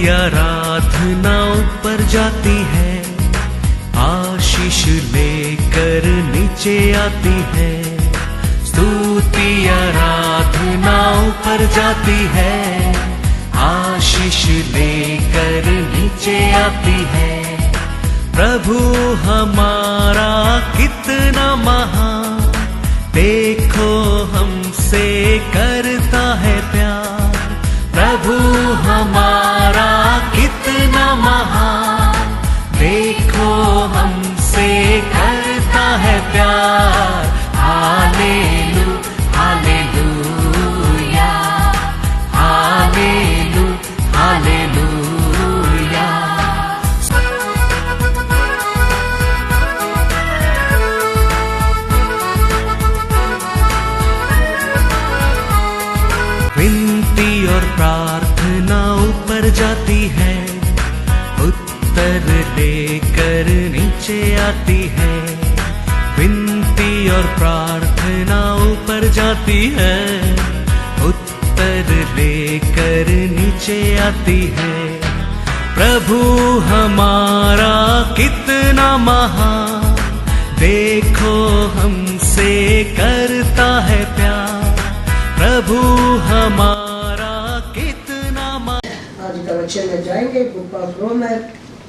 आराधना ऊपर जाती है, आशीष लेकर नीचे आती है। स्तुति आराधना ऊपर जाती है, आशीष लेकर नीचे आती है। प्रभु हमारा कितना महान, देखो हमसे करता है प्यार। प्रभु हमारा कितना महान, देखो हमसे करता है प्यार। हालेलू हालेलूया, हालेलू हालेलूया। विनती और प्रार्थना ऊपर जाती है, उत्तर लेकर नीचे आती है। विनती और प्रार्थना ऊपर जाती है, उत्तर लेकर नीचे आती है। प्रभु हमारा कितना महान, देखो हमसे करता है प्यार। प्रभु हमारा कितना महान। आज का वचन में जाएंगे book of Roman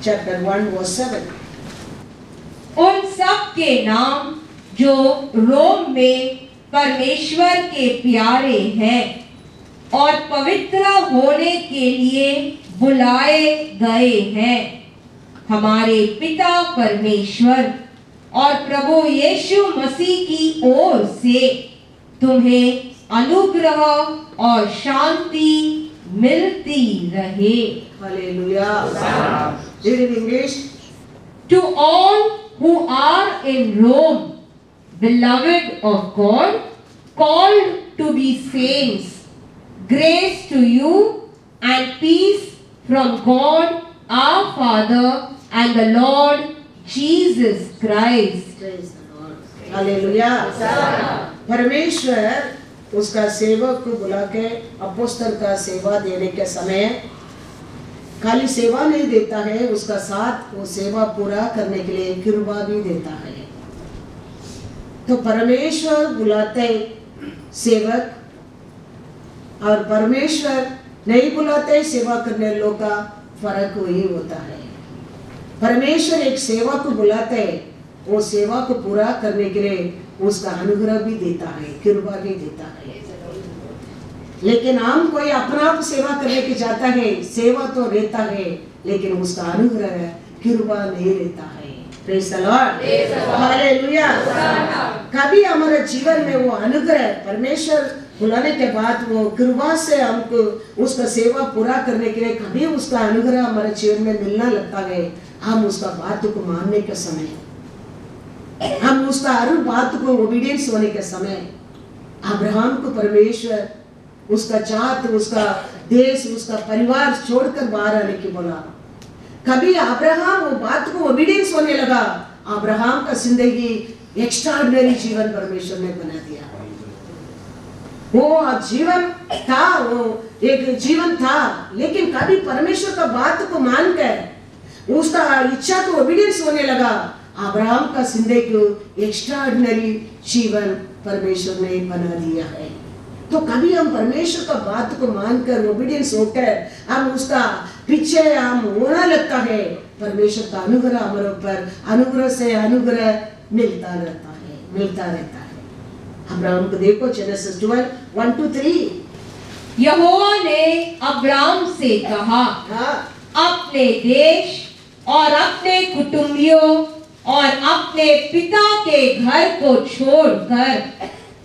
chapter 1 verse 7। उन सब के नाम जो रोम में परमेश्वर के प्यारे हैं और पवित्र होने के लिए बुलाए गए हैं, हमारे पिता परमेश्वर और प्रभु यीशु मसीह की ओर से तुम्हें अनुग्रह और शांति मिलती रहे। Hallelujah. Read in English. To all who are in Rome, beloved of God, called to be saints, grace to you and peace from God our Father and the Lord Jesus Christ. Praise the Lord. Hallelujah. परमेश्वर उसका सेवक को बुला के अपोस्तल का सेवा देने के समय खाली सेवा नहीं देता है, उसका साथ वो सेवा पूरा करने के लिए कृपा भी देता है। तो परमेश्वर बुलाते सेवक और परमेश्वर नहीं बुलाते सेवा करने लोग का फर्क वही होता है। परमेश्वर एक सेवा को बुलाते हैं, वो सेवा को पूरा करने के लिए उसका अनुग्रह भी देता है, कृपा भी देता है। लेकिन हम कोई अपना आप सेवा करने के जाता है, सेवा तो रहता है लेकिन उसका अनुग्रह कृपा नहीं रहता है। Praise the Lord, hallelujah. कभी हमारे जीवन में वो अनुग्रह परमेश्वर बुलाने के बाद वो कृपा से हमको उसका सेवा पूरा करने के लिए कभी उसका अनुग्रह हमारे जीवन में मिलना लगता है, हम उसका बात को मानने के समय, हम उसका हर बात को ओबीडियंस होने के समय, अब्राहम को परमेश्वर उसका जात, उसका देश, उसका परिवार छोड़कर बाहर आने की बोला। कभी अब्राहम वो बात को ओबीडियंस होने लगा, अब्राहम का जिंदगी एक्स्ट्राऑर्डिनरी जीवन परमेश्वर ने बना दिया। वो जीवन था, वो एक जीवन था, लेकिन कभी परमेश्वर का बात को मानकर उसका इच्छा को ओबीडियंस होने लगा, अब्राहम का जिंदगी को एक्स्ट्राऑर्डिनरी जीवन परमेश्वर ने बना दिया है। तो कभी हम परमेश्वर का बात को मानकर ओबीडियंस होकर हम उसका पीछे हम होना लगता है, परमेश्वर का अनुग्रह हमारे ऊपर अनुग्रह से अनुग्रह मिलता रहता है। अब्राहम को देखो जेनेसिस 12:1-3। यहोवा ने अब्राम से कहा, अपने देश और अपने कुटुंबियों और अपने पिता के घर को छोड़कर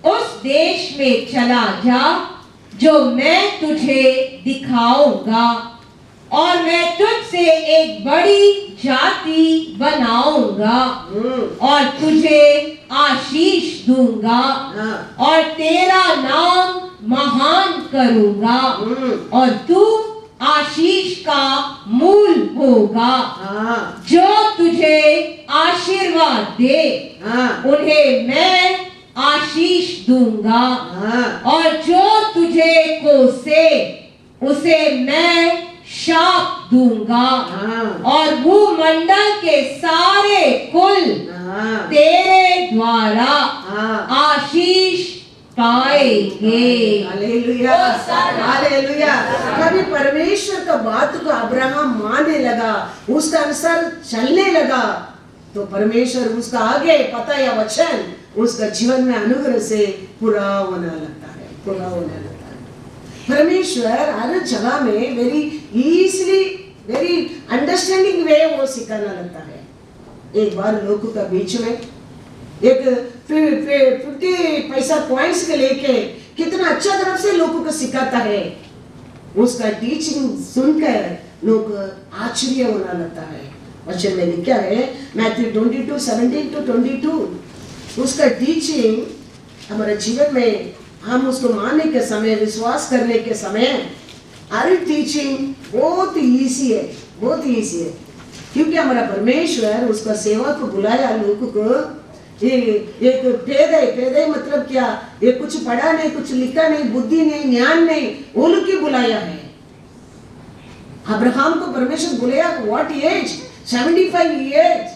उस देश में चला जा जो मैं तुझे दिखाऊंगा, और मैं तुझसे एक बड़ी जाति बनाऊंगा और तुझे आशीष दूंगा और तेरा नाम महान करूंगा और तू आशीष का मूल होगा। जो तुझे आशीर्वाद दे उन्हें मैं आशीष दूंगा और जो तुझे कोसे उसे मैं शाप दूंगा हाँ। और भूमंडल के सारे कुल हाँ, तेरे द्वारा हाँ। आशीष पाएंगे। Hallelujah, hallelujah. कभी परमेश्वर का बात को अब्राहम मानने लगा, उसका अनुसार चलने लगा, तो परमेश्वर उसका आगे पता या वचन उसका जीवन में अनुग्रह से पूरा होने लगता है, पूरा होने लगता है। परमेश्वर हर जगह में वेरी इजीली, वेरी अंडरस्टैंडिंग वे वो सिखाना लगता है। एक बार लोगों का बीच में एक 50 पैसा कॉइन्स के लेके कितना अच्छा तरफ से लोगों को सिखाता है, उसका टीचिंग सुनकर लोग आश्चर्य होना लगता है। वचन में लिखा है मैथ्यू 22:17-22, उसका टीचिंग हमारे जीवन में हम उसको मानने के समय, विश्वास करने के समय हर टीचिंग बहुत इजी है, बहुत इजी है, क्योंकि हमारा परमेश्वर उसका सेवा को बुलाया लोगों को। एक पेदे मतलब क्या, ये कुछ पढ़ा नहीं, कुछ लिखा नहीं, बुद्धि नहीं, ज्ञान नहीं, वो लोग की बुलाया है। अब्राहम को परमेश्वर बुलाया what as, 75 years.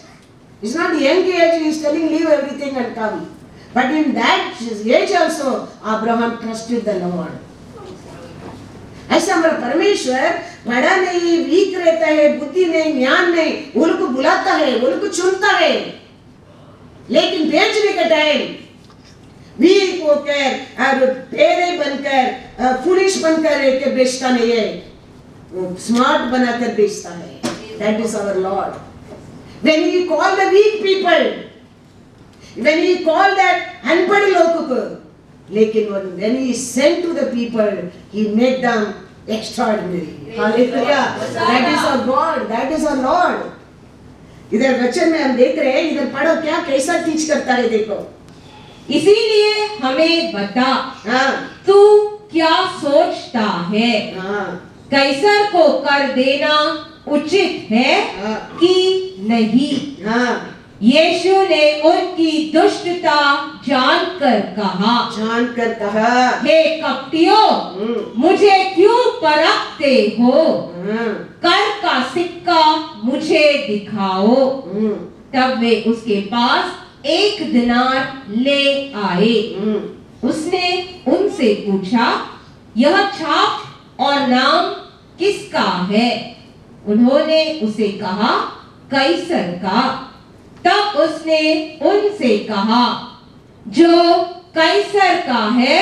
It's not young age, he is telling leave everything and come. But in that age also Abraham trusted the Lord. ऐसा हमारा परमेश्वर बड़ा नहीं, वीक रहता है, बुद्धि नहीं, ज्ञान नहीं, वो लोग को बुलाता है, वो लोग को चुनता है, लेकिन भेजने का टाइम वीक होकर, पेरे बनकर, फुलिश बनकर एक बेचता नहीं है, वो स्मार्ट बनाकर बेचता है। That is our Lord. When He called the weak people, when He called that unpad लोगों को, लेकिन when He sent to the people, He made them extraordinary. Hallelujah. That is our God. That is our Lord. इधर वचन में हम देख रहे हैं, इधर पढ़ो क्या कैसा टीच करता है, देखो। इसीलिए हमें बता, हाँ, तू क्या सोचता है? हाँ, कैसर को कर देना उचित है हाँ, कि नहीं? हाँ। यीशु ने उनकी दुष्टता जानकर कहा, हे कपटियों, मुझे क्यों परखते हो? कर का सिक्का मुझे दिखाओ। तब वे उसके पास 1 दिनार ले आए। उसने उनसे पूछा, यह छाप और नाम किसका है? उन्होंने उसे कहा, कैसर का। तब उसने उनसे कहा, जो कैसर का है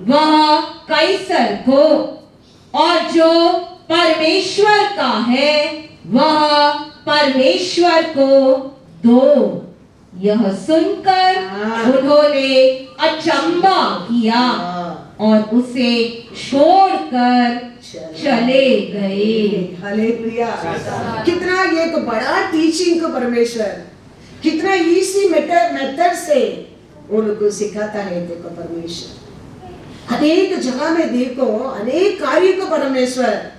वह कैसर को, और जो परमेश्वर का है वह परमेश्वर को दो। यह सुनकर उन्होंने अचंभा किया और उसे छोड़कर चले गए। हालेलुया। कितना ये एक बड़ा टीचिंग को परमेश्वर कितना इजी मेथड से उनको सिखाता है। देखो परमेश्वर अनेक जगह में, देखो अनेक कार्य को परमेश्वर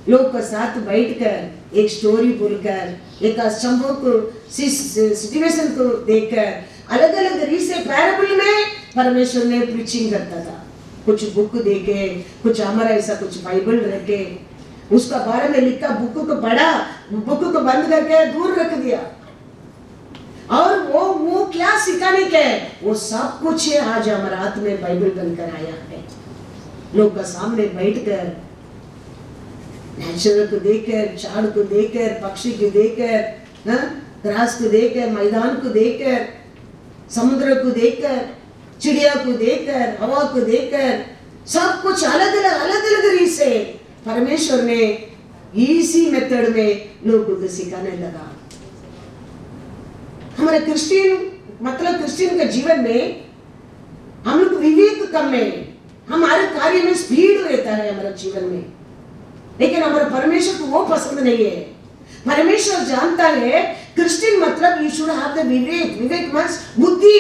लोग के साथ बैठकर एक स्टोरी बोलकर, एक संभव को सिचुएशन को देखकर अलग अलग रीति से पैराबल में परमेश्वर ने प्रीचिंग करता था। कुछ बुक देके, कुछ हमारा ऐसा कुछ बाइबल रखे, उसका बारे में लिखा, बुक को पढ़ा, बुक को बंद करके दूर रख दिया। और वो क्या सिखाने के, वो सब कुछ है आज हमारे हाथ में बाइबल बनकर आया है। लोग का सामने बैठकर नेचुरल को देखकर, झाड़ को देखकर, पक्षी को देखकर, घास को देखकर, मैदान को देखकर, समुद्र को देखकर, चिड़िया को देखकर, हवा को देखकर, सब कुछ अलग अलग रीत से परमेश्वर ने इसी मेथड में लोगों को सिखाने लगा। हमारे क्रिश्चियन के जीवन में हम लोग विवेक कम है, हमारे कार्य में स्पीड रहता है हमारे जीवन में, लेकिन हमारे परमेश्वर को वो पसंद नहीं है। परमेश्वर जानता है क्रिश्चियन मतलब you should have the Vivek. Vivek means बुद्धि।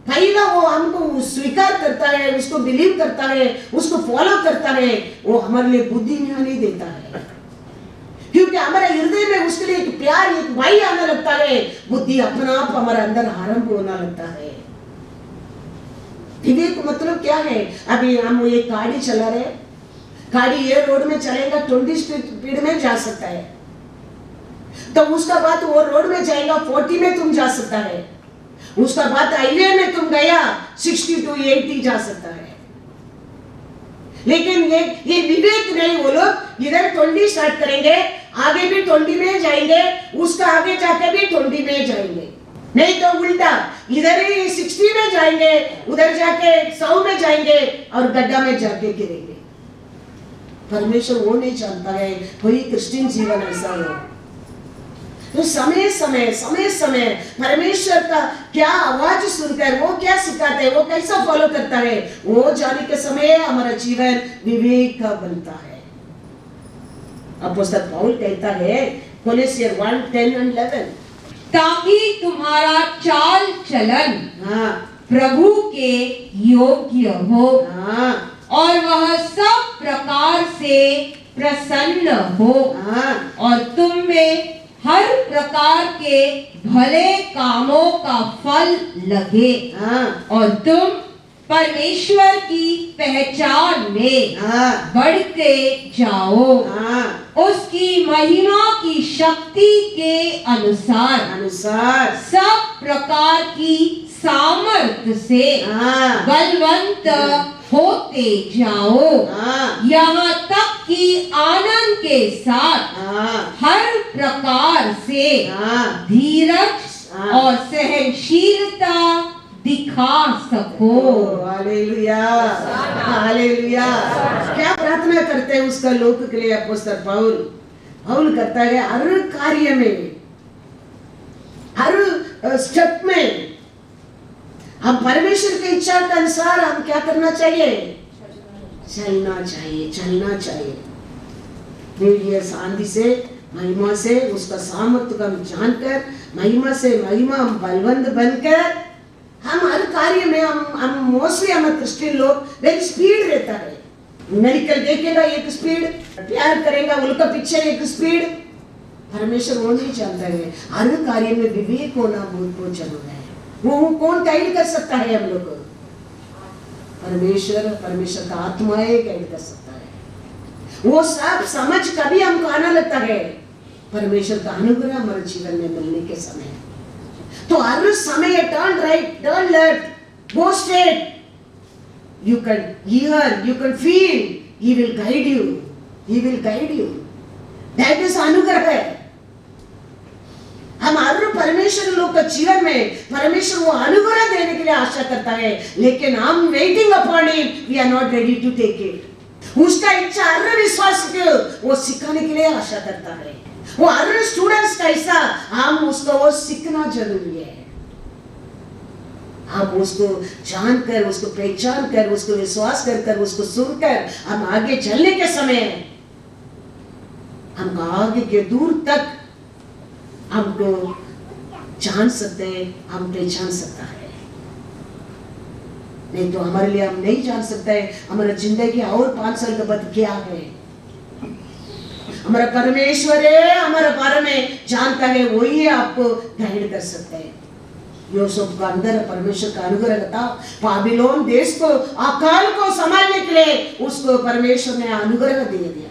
पहला वो हमको स्वीकार करता है, उसको बिलीव करता है, उसको फॉलो करता है, वो हमारे लिए बुद्धि नहीं देता है, क्योंकि हमारे हृदय में उसके लिए एक प्यार, एक भय आने लगता है, बुद्धि अपना आप हमारे अंदर आरंभ होना लगता है। विवेक मतलब क्या है? अभी हम एक गाड़ी चला रहे, गाड़ी ये रोड में चलेगा 20 स्पीड में जा सकता है, तो उसका बाद वो रोड में जाएगा 40 में तुम जा सकता है, उसका बाद हाईवे में तुम गया 60 to 80 जा सकता है। लेकिन ये विवेक नहीं, वो लोग इधर 20 स्टार्ट करेंगे, आगे भी 20 में जाएंगे, उसका आगे जाके भी 20 में जाएंगे, नहीं तो उल्टा इधर ही 60 में जाएंगे, उधर जाके 100 में जाएंगे और गड्ढा में जाके गिरेंगे। परमेश्वर वो नहीं चाहता है कोई क्रिश्चियन जीवन ऐसा हो। तो समय समय परमेश्वर का क्या आवाज सुनकर वो क्या सिखाते हैं, वो कैसा फॉलो करता है, वो जाने के समय हमारा जीवन विवेक का बनता है। अपोस्तल पौल कहता है कोलोसियर 1:10-11, ताकि तुम्हारा चाल चलन हाँ प्रभु के योग्य हो हाँ और वह सब प्रकार से प्रसन्न हो हाँ और तुम में हर प्रकार के भले कामों का फल लगे हाँ और तुम परमेश्वर की पहचान में हाँ बढ़ते जाओ, हाँ उसकी महिमा की शक्ति के अनुसार सब प्रकार की सामर्थ्य से हाँ बलवंत होते जाओ, हाँ यहाँ तक कि आनंद के साथ हाँ हर प्रकार से हाँ धीरज हाँ। और सहनशीलता दिखा सको। Hallelujah hallelujah. क्या प्रार्थना करते हैं उसका लोक के लिए अपोस्तल पौल करता है हर कार्य में, हर स्टेप में हम परमेश्वर की इच्छा के अनुसार हम क्या करना चाहिए, चलना चाहिए। ये शांति से महिमा से उसका सामर्थ्य का जानकर महिमा से महिमा हम बलवंत बनकर हम हर कार्य में हम मोस्टली हम क्रिश्चियन लोग वेरी स्पीड रहता है। मेडिकल देखेगा एक स्पीड, प्यार करेगा उनका पीछे एक स्पीड। परमेश्वर वो नहीं जानता है, हर कार्य में विवेक होना बहुत जरूरी है। वो कौन गाइड कर सकता है हम लोग को? परमेश्वर का आत्मा ही गाइड कर सकता है। वो सब समझ कभी हमको आना लगता है परमेश्वर का अनुग्रह हमारे जीवन में मिलने के समय। तो हर समय turn right, turn left, go straight, you can hear, you can feel, he will guide you, that is अनुग्रह है। हम हर परमेश्वर लोग का जीवन में परमेश्वर वो अनुग्रह देने के लिए आशा करता है, लेकिन हम waiting upon him, we are not ready to take it. उसका इच्छा हर विश्वास को वो सिखाने के लिए आशा करता है। वो हर स्टूडेंट्स का ऐसा हम उसको वो सीखना जरूरी है। हम उसको जानकर, उसको पहचान कर, उसको विश्वास कर उसको सुनकर हम आगे चलने के समय हम आगे के दूर तक हमको जान सकते हैं, हम पहचान सकता है। नहीं तो हमारे लिए हम नहीं जान सकते हैं हमारा जिंदगी और 5 साल के बाद क्या है। हमारा परमेश्वर है, हमारे बारे में जानता है, वही आपको गाइड कर सकते हैं। यूसुफ का अंदर परमेश्वर का अनुग्रह था। बाबिलोन देश को, अकाल को संभालने के लिए उसको परमेश्वर ने अनुग्रह दे दिया।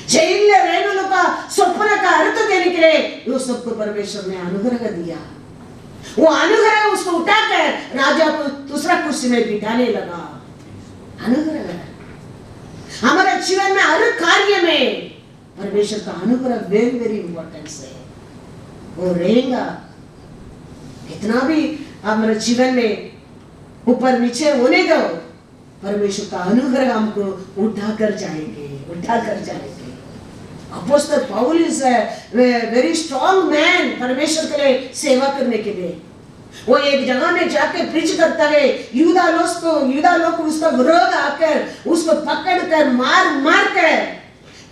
जेल में रहने वालों का स्वप्न का अर्थ देने के लिए यूसुफ को परमेश्वर ने अनुग्रह दिया। वो अनुग्रह उसको उठाकर राजा को दूसरा कुर्सी में बिठाने लगा। अनुग्रह हमारे जीवन में हर कार्य में परमेश्वर का अनुग्रह वेरी वेरी इंपॉर्टेंस है। वो रहेगा कितना भी हमारे जीवन में ऊपर नीचे होने दो, परमेश्वर का अनुग्रह हमको उठाकर जाएंगे। Apostle Paul is very strong man परमेश्वर के लिए सेवा करने के लिए। वो एक जगह में जाके प्रीच करता है, यूदा लोग उसका विरोध आकर उसको पकड़कर मार कर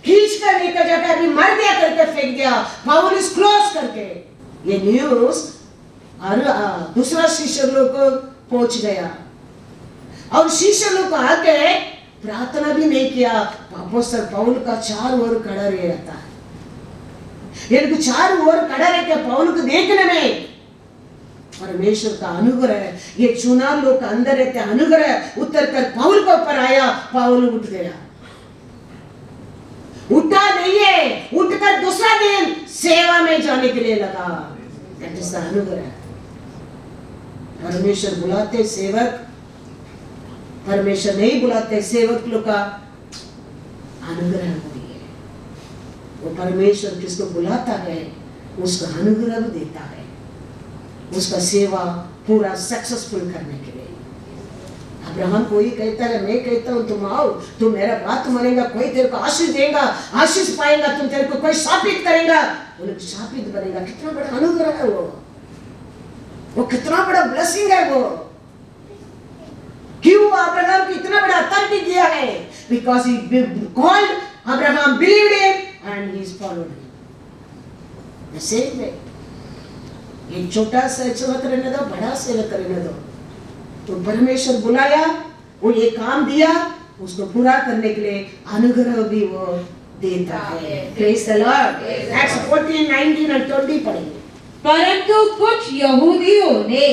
खींच कर लेकर जाकर अभी मर गया करके फेंक दिया। पौल इज क्लोज करके ये न्यूज और दूसरा शिष्य लोग को पहुंच गया और शिष्य लोग आके प्रार्थना भी नहीं किया। अपोस्तल पौल का चार ओर खड़ा रहता है। इनको चार ओर खड़ा रहकर पौल को देखने में परमेश्वर का अनुग्रह, ये चुनाव लोग का अंदर रहते अनुग्रह उतर कर पौल को ऊपर आया। पौल उठ गया। उठा नहीं है, उठकर दूसरा दिन सेवा में जाने के लिए लगा। That is the अनुग्रह। परमेश्वर बुलाते सेवक, परमेश्वर नहीं बुलाते सेवक लोग का अनुग्रह होती है। वो परमेश्वर किसको बुलाता है उसका अनुग्रह देता है, उसका सेवा पूरा सक्सेसफुल करने के लिए। अब्राहम कोई कहता है, मैं कहता हूँ तुम आओ, तुम मेरा बात मानेगा, कोई तेरे को आशीष देगा, आशीष पाएगा, तुम तेरे को कोई शापित करेगा, वो लोग शापित बनेगा। कितना बड़ा अनुग्रह है वो कितना बड़ा ब्लेसिंग है वो। क्यों अब्राहम को इतना बड़ा अथॉरिटी दिया है? Because he called, Abraham believed him and he followed him. The same way ये छोटा सा सेवक रहने दो, बड़ा सेवक रहने दो, तो परमेश्वर बुलाया, वो ये काम दिया, उसको पूरा करने के लिए अनुग्रह भी वो देता है। Praise the Lord. एक्ट्स 14, 19 और 20 पढ़ेंगे। परंतु कुछ यहूदियों ने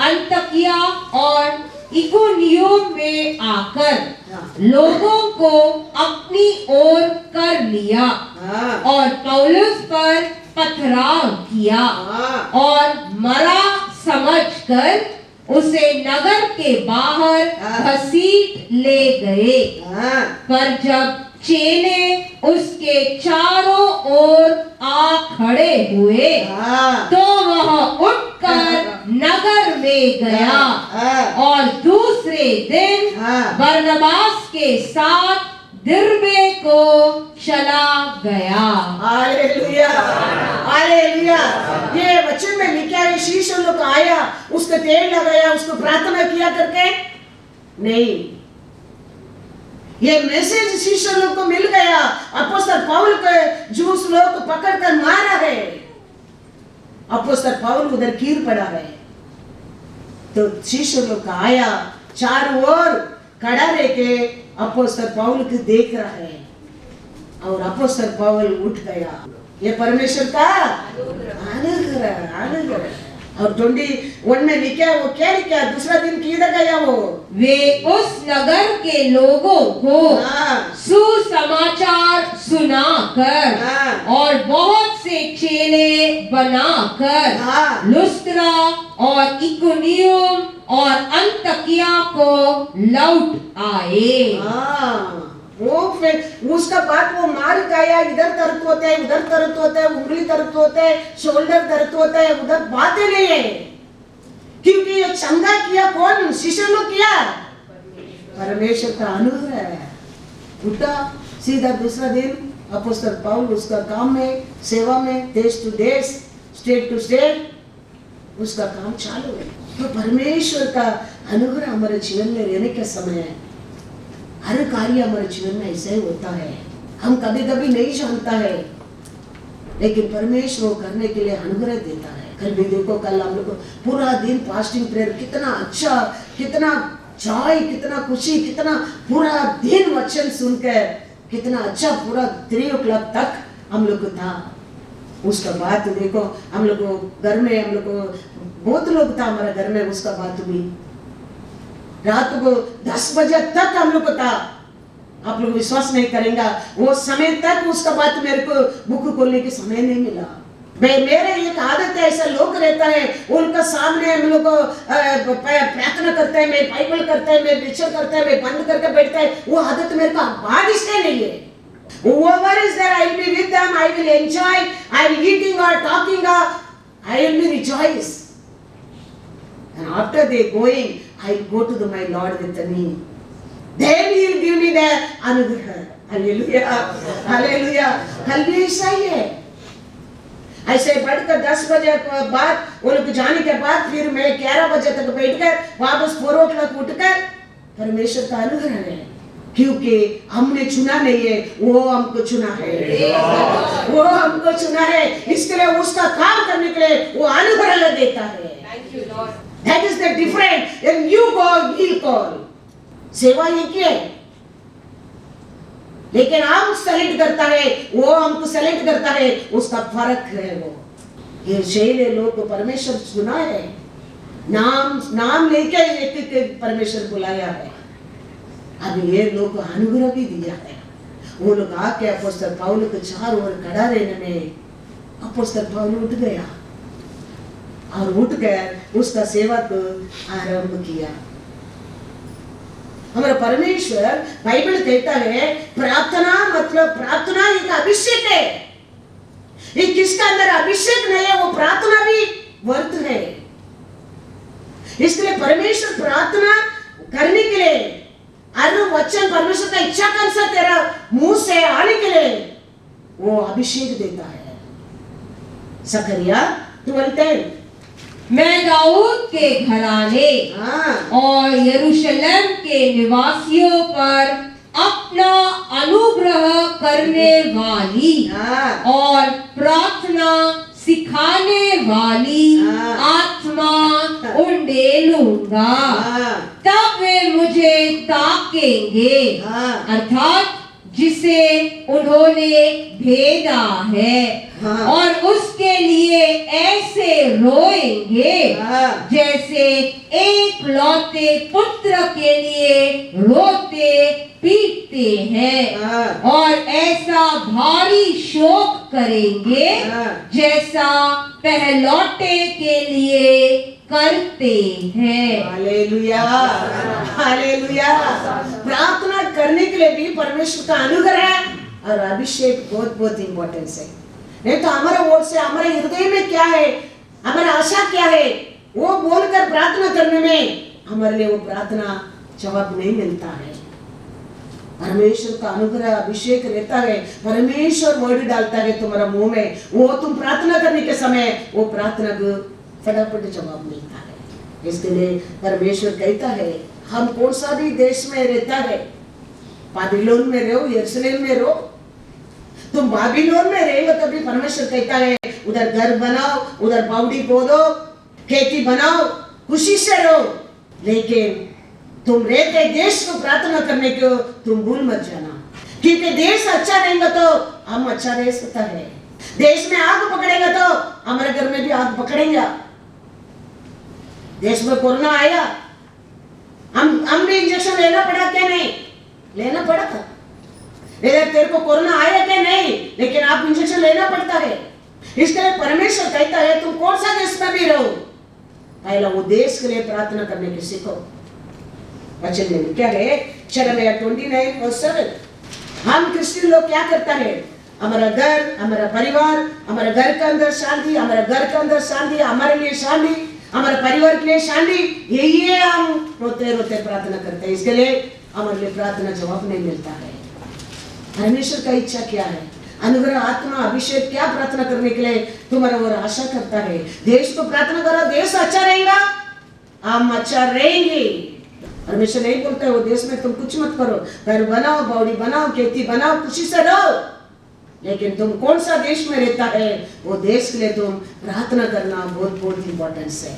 अंतकिया और इकोनियम में आकर लोगों को अपनी ओर कर लिया और पौलुस पर पथराव किया और मरा समझकर उसे नगर के बाहर घसीट ले गए। पर जब चेले उसके चारों ओर आ खड़े हुए तो वह उठकर नगर में गया और दूसरे दिन बरनबास के साथ दिरबे को चला गया। Hallelujah, hallelujah. ये वचन में लिखा है, शीशों लोग आया, उसको तेल लगाया, उसको प्रार्थना किया करके नहीं। ये मैसेज शीशों लोग को मिल गया। अपोस्तल पौल के जूस लोग को पकड़ कर मारा है। अपोस्तल पौल उधर कीर पड़ा है, तो शीशों लोग आया, चारों ओर खड़ा रह के अपोस्तल पौल को देख रहा है और अपोस्तल पौल उठ गया। ये परमेश्वर का अनुग्रह, अनुग्रह। और 21 में लिखा, वो क्या लिखा? दूसरा दिन किधर गया वो? वे उस नगर के लोगों को सुसमाचार सुनाकर और बहुत से चेले बनाकर लुस्त्रा और इकोनियम और अंतकिया को लौट आए। वो फिर उसका बाद वो मार गया, इधर दर्द होता है, उधर दर्द होता है, उंगली दर्द होता है, शोल्डर दर्द होता है, उधर बातें नहीं है। क्योंकि ये चंगा किया कौन? शिष्य लोग किया, परमेश्वर का अनुग्रह है। उठा सीधा दूसरा दिन अपोस्तल पौल उसका काम में, सेवा में, देश टू देश, स्टेट टू स्टेट उसका काम चालू है। तो परमेश्वर का अनुग्रह हमारे जीवन में रहने के समय है, हर कार्य हमारे जीवन में ऐसे ही होता है। हम कभी कभी नहीं जानता है, लेकिन परमेश्वर करने के लिए अनुग्रह देता है। कल भी देखो, कल हम लोग पूरा दिन फास्टिंग प्रेयर, कितना अच्छा, कितना जॉय, कितना खुशी, कितना पूरा दिन वचन सुनकर कितना अच्छा, पूरा 3 o'clock तक हम लोग को था। उसका बात देखो, हम लोग को घर में, हम लोग को बहुत लोग था हमारे घर में, उसका बात भी रात को 10 बजे तक हम लोग को था। आप लोग विश्वास नहीं करेंगे, वो समय तक उसका बात मेरे को बुक खोलने के समय नहीं मिला। मेरे एक आदत है, ऐसा लोग रहता है, उनका सामने हम लोग प्रार्थना करते हैं, मैं बाइबल करते हैं, मैं विचार करते हैं, मैं बंद करके बैठता है, वो आदत मेरे को बाद इसलिए नहीं है। Whoever is there, I will be with them, I will enjoy, I will eating or talking or I will be rejoice. And after they going, I will go to my Lord with me. Then He will give me the anugrah. Hallelujah, Hallelujah. कल भी ऐसा ही है। ऐसे बढ़कर 10 बजे बाद वो लोग जाने के बाद फिर मैं 11 बजे तक बैठकर वापस 4 o'clock उठकर परमेश्वर का अनुग्रह है। क्योंकि हमने चुना नहीं है, वो हमको चुना है, वो हमको चुना है, इसके लिए उसका काम करने के लिए वो अनुग्रह देता है। That is the difference. When you call, He'll call. सेवा एक ही है, लेकिन हम सेलेक्ट करता है, वो हमको सेलेक्ट करता है, उसका फर्क है। वो ये शैले लोग को परमेश्वर सुना है, नाम लेके एक परमेश्वर बुलाया है। अब ये लोग को अनुग्रह भी दिया है, वो लोग आके अपोस्तल पौलुस को चारों ओर खड़ा रहने में अपोस्तल पौलुस उठ गया और उठकर उसका सेवा को आरंभ किया। हमारा परमेश्वर बाइबल कहता है प्रार्थना मतलब प्रार्थना एक अभिषेक है। ये किसका अंदर अभिषेक नहीं है वो प्रार्थना भी व्यर्थ है। इसलिए परमेश्वर प्रार्थना करने के लिए हर वचन परमेश्वर का इच्छा का अनुसार तेरा मुंह से आने के लिए वो अभिषेक देता है। सकरिया 12:10 मैं दाऊद के घराने और यरूशलेम के निवासियों पर अपना अनुग्रह करने वाली और प्रार्थना सिखाने वाली आत्मा उंडेलूंगा, तब वे मुझे ताकेंगे, अर्थात जिसे उन्होंने भेदा है, और उसके लिए ऐसे रोएंगे जैसे एक लौते पुत्र के लिए रोते पीटते हैं, और ऐसा भारी शोक करेंगे जैसा पहलौटे के लिए करते हैं। Hallelujah, hallelujah. प्रार्थना करने के लिए भी परमेश्वर का अनुग्रह और अभिषेक बहुत बहुत इंपॉर्टेंस है। नहीं तो हमारा वोट से हमारे हृदय में क्या है, हमारा आशा क्या है, वो बोलकर प्रार्थना करने में हमारे लिए वो प्रार्थना जवाब नहीं मिलता है। परमेश्वर का अनुग्रह अभिषेक रहता है, परमेश्वर वर्ड डालता है तुम्हारा मुंह में, वो तुम प्रार्थना करने के समय वो प्रार्थना को फटाफट जवाब मिलता है। इसके लिए परमेश्वर कहता है हम कौन सा भी देश में रहता है, बाबिलोन में रहो, यरूशलेम में रहो, तुम बाबिलोन में रहेगा तभी परमेश्वर कहता है उधर घर बनाओ, उधर बावड़ी खोदो, खेती बनाओ, खुशी से रहो, लेकिन तुम रहते देश को प्रार्थना करने को तुम भूल मत जाना, क्योंकि देश अच्छा रहेगा तो हम अच्छा रह सकता है। देश में आग पकड़ेगा तो हमारे घर में भी आग पकड़ेगा। देश में कोरोना आया, हम भी इंजेक्शन लेना पड़ा क्या? नहीं लेना पड़ा था। तेरे को कोरोना आया क्या? नहीं, लेकिन आप इंजेक्शन लेना पड़ता है। इसके लिए परमेश्वर कहता है तुम कौन सा देश में भी रहो, पहला वो देश के लिए प्रार्थना करने की सीखो। वचन में लिखा है यिर्मयाह 29:7 हम क्रिश्चियन लोग क्या करता है, हमारा घर, हमारा परिवार, हमारा घर के अंदर शांति, हमारा घर के अंदर शांति, हमारे लिए शांति, हमारे परिवार के लिए शांति, यही है हम रोते रोते प्रार्थना करते हैं। इसके लिए हमारे लिए प्रार्थना जवाब नहीं मिलता है। परमेश्वर का इच्छा क्या है, अनुग्रह आत्मा अभिषेक क्या प्रार्थना करने के लिए तुम्हारा और आशा करता है। देश को प्रार्थना करो, देश अच्छा रहेगा, हम अच्छा रहेंगे। परमेश्वर नहीं बोलता है वो देश में तुम कुछ मत करो, घर बनाओ, बावड़ी बनाओ, खेती बनाओ, खुशी से रहो, लेकिन तुम कौन सा देश में रहता है वो देश के लिए तुम प्रार्थना करना बहुत बहुत इंपॉर्टेंस है।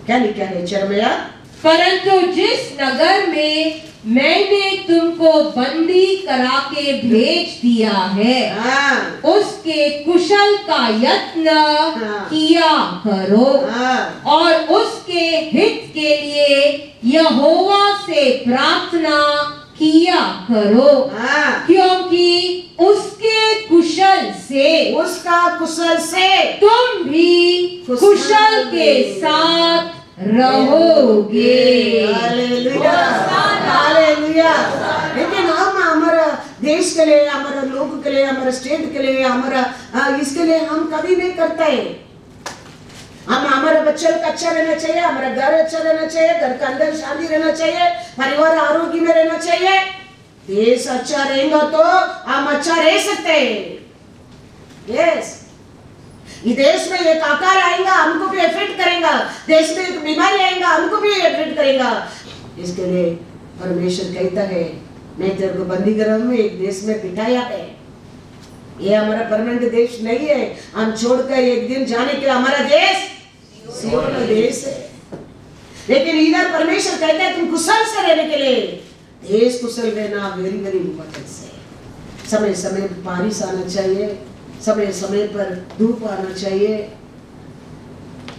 क्या लिखा है यिर्मयाह? परंतु जिस नगर में मैंने तुमको बंदी करा के भेज दिया है, उसके कुशल का यत्न किया करो, और उसके हित के लिए यहोवा से प्रार्थना किया करो, क्योंकि उसके कुशल से तुम भी कुशल के साथ रहोगे। Hallelujah, hallelujah. लेकिन हम हमारा देश के लिए, हमारा लोग के लिए, हमारा स्टेट के लिए, हमारा इसके लिए हम कभी नहीं करता है। हम हमारे बच्चों का अच्छा रहना चाहिए, हमारा घर अच्छा रहना चाहिए, घर के अंदर शांति रहना चाहिए, परिवार आरोग्य में रहना चाहिए। देश अच्छा रहेगा तो हम अच्छा रह सकते हैं। यस, ये देश में एक आकार आएगा हमको भी इफेक्ट करेगा, देश में एक बीमारी आएगा हमको भी इफेक्ट करेगा। इसके लिए परमेश्वर कहता है मैं तेरे को बंदी गृह में एक देश में बिठाया है, ये हमारा परमानेंट देश नहीं है, हम छोड़कर एक दिन जाने के हमारा देश सियोन देश है। लेकिन इधर परमेश्वर कहता है तुम कुशल से रहने के लिए देश कुशल रहना वेरी वेरी इंपॉर्टेंस है। समय समय पर बारिश आना चाहिए, समय समय पर धूप आना चाहिए।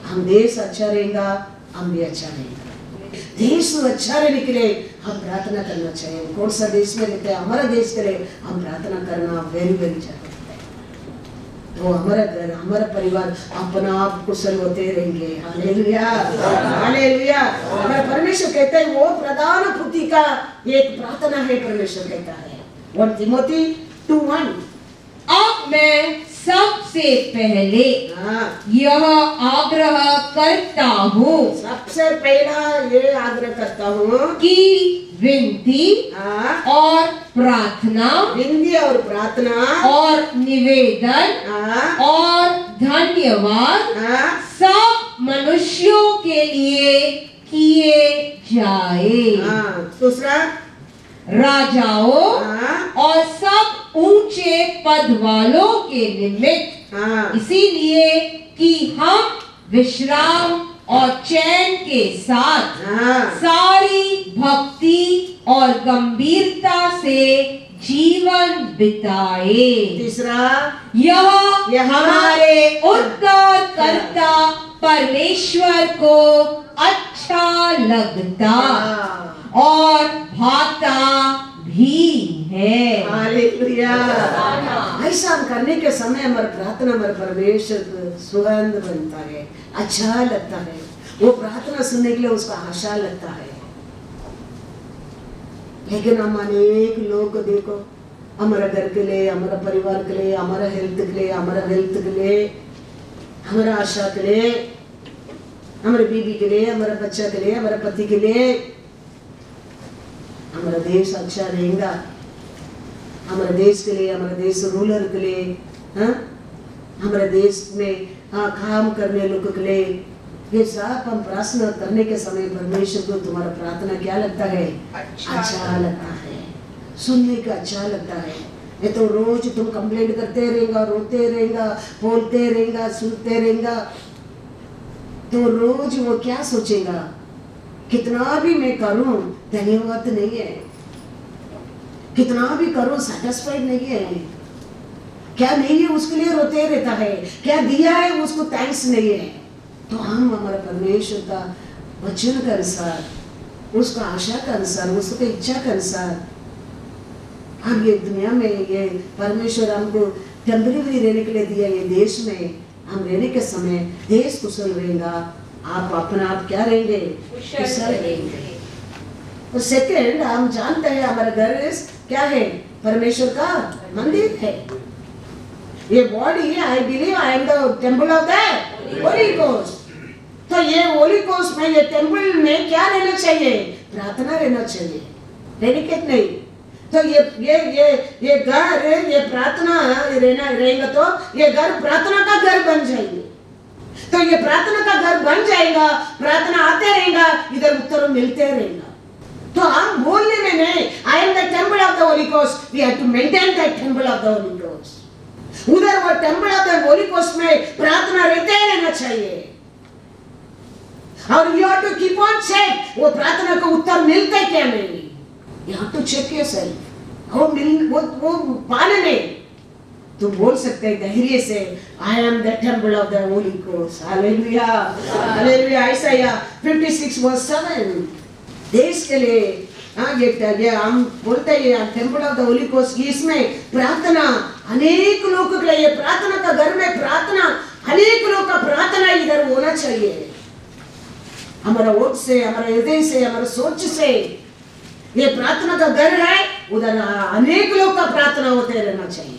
हम देश अच्छा रहेगा, हम भी अच्छा रहेगा। देश अच्छा रहने के लिए हम प्रार्थना करना चाहिए। कौन सा देश में रहते हैं, हमारा देश के लिए हम प्रार्थना करना वेरी वेरी जरूरी है। तो हमारा घर, हमारा परिवार अपना आप कुशल होते रहेंगे। Hallelujah, hallelujah. हमारा परमेश्वर कहता है वो प्रधान पुत्री का एक प्रार्थना है। परमेश्वर कहता है 1 तिमोथी 2:1। अब मैं सबसे पहले यह आग्रह करता हूँ, सबसे पहला ये आग्रह करता हूँ कि विनती और प्रार्थना, विनती और प्रार्थना और निवेदन और धन्यवाद सब मनुष्यों के लिए किए जाए। दूसरा, राजाओं और सब ऊंचे पद वालों के निमित्त, इसीलिए कि हम विश्राम और चैन के साथ सारी भक्ति और गंभीरता से जीवन बिताए। तीसरा, यह हमारे उद्धारकर्ता परमेश्वर को अच्छा लगता और भाता भी है। हालेलुया। ऐसा हम करने के समय हमारा प्रार्थना हमारे परमेश्वर को सुगंध बनता है, अच्छा लगता है। वो प्रार्थना सुनने के लिए उसका आशा लगता है। लेकिन हम अनेक लोग को देखो, हमारा घर के लिए, हमारा परिवार के लिए, हमारा हेल्थ के लिए, हमारा वेल्थ के लिए, हमारा आशा के लिए, हमारे बीवी के लिए, हमारे बच्चा के लिए, हमारे पति के लिए, हमारा देश अच्छा रहेगा, हमारे देश के लिए, हमारे देश रूलर के लिए, हमारे देश में काम करने लोगों के लिए, ये सब हम प्रार्थना करने के समय परमेश्वर को तुम्हारा प्रार्थना क्या लगता है? अच्छा लगता है, सुनने का अच्छा लगता है। ये तो रोज तुम कंप्लेंट करते रहेगा, रोते रहेगा, बोलते रहेगा, सुनते रहेगा, तो रोज वो क्या सोचेगा? कितना भी मैं करूं धन्यवाद नहीं है, कितना भी करूं सेटिस्फाइड नहीं है, क्या नहीं है उसके लिए रोते रहता है, क्या दिया है उसको थैंक्स नहीं है। तो हम हमारे परमेश्वर का वचन के अनुसार, उसका आशा के अनुसार, उसके इच्छा के अनुसार, हम ये दुनिया में ये परमेश्वर हमको टेम्परेरी रहने के लिए दिया, ये देश में हम रहने के समय देश कुशल रहेगा, आप अपना आप क्या रहेंगे? कुशल रहेंगे। और सेकंड, हम जानते हैं हमारा घर क्या है? परमेश्वर का मंदिर है। ये body, I believe I am the temple of the Holy ghost. तो ये होली घोस्ट में, ये टेम्पल में क्या रहना चाहिए? प्रार्थना रहना चाहिए, डेडिकेट नहीं। तो ये घर, ये प्रार्थना रहना रहेगा तो ये घर प्रार्थना का घर बन जाएंगे। तो ये प्रार्थना का घर बन जाएगा, प्रार्थना आते रहेगा, इधर उत्तर मिलते रहेगा। तो हम बोलने में नहीं, I am the temple of the Holy Ghost, we have to maintain the temple of the Holy Ghost. उधर वो temple of the Holy Ghost में प्रार्थना रहते रहना चाहिए। और you have to keep on check, वो प्रार्थना को उत्तर मिलता है क्या नहीं। You have to check yourself, वो पाने नहीं। तुम बोल सकते हैं धैर्य से, I am the temple of the Holy ghost. Hallelujah, hallelujah. Isaiah 56:7 देश के लिए, ये हम बोलते हैं temple of the Holy ghost. इसमें प्रार्थना अनेक लोगों के लिए, प्रार्थना का घर में प्रार्थना, अनेक लोग का प्रार्थना इधर होना चाहिए। हमारा वोट से, हमारा हृदय से, हमारा सोच से ये प्रार्थना का घर है, उधर अनेक लोग का प्रार्थना होते रहना चाहिए।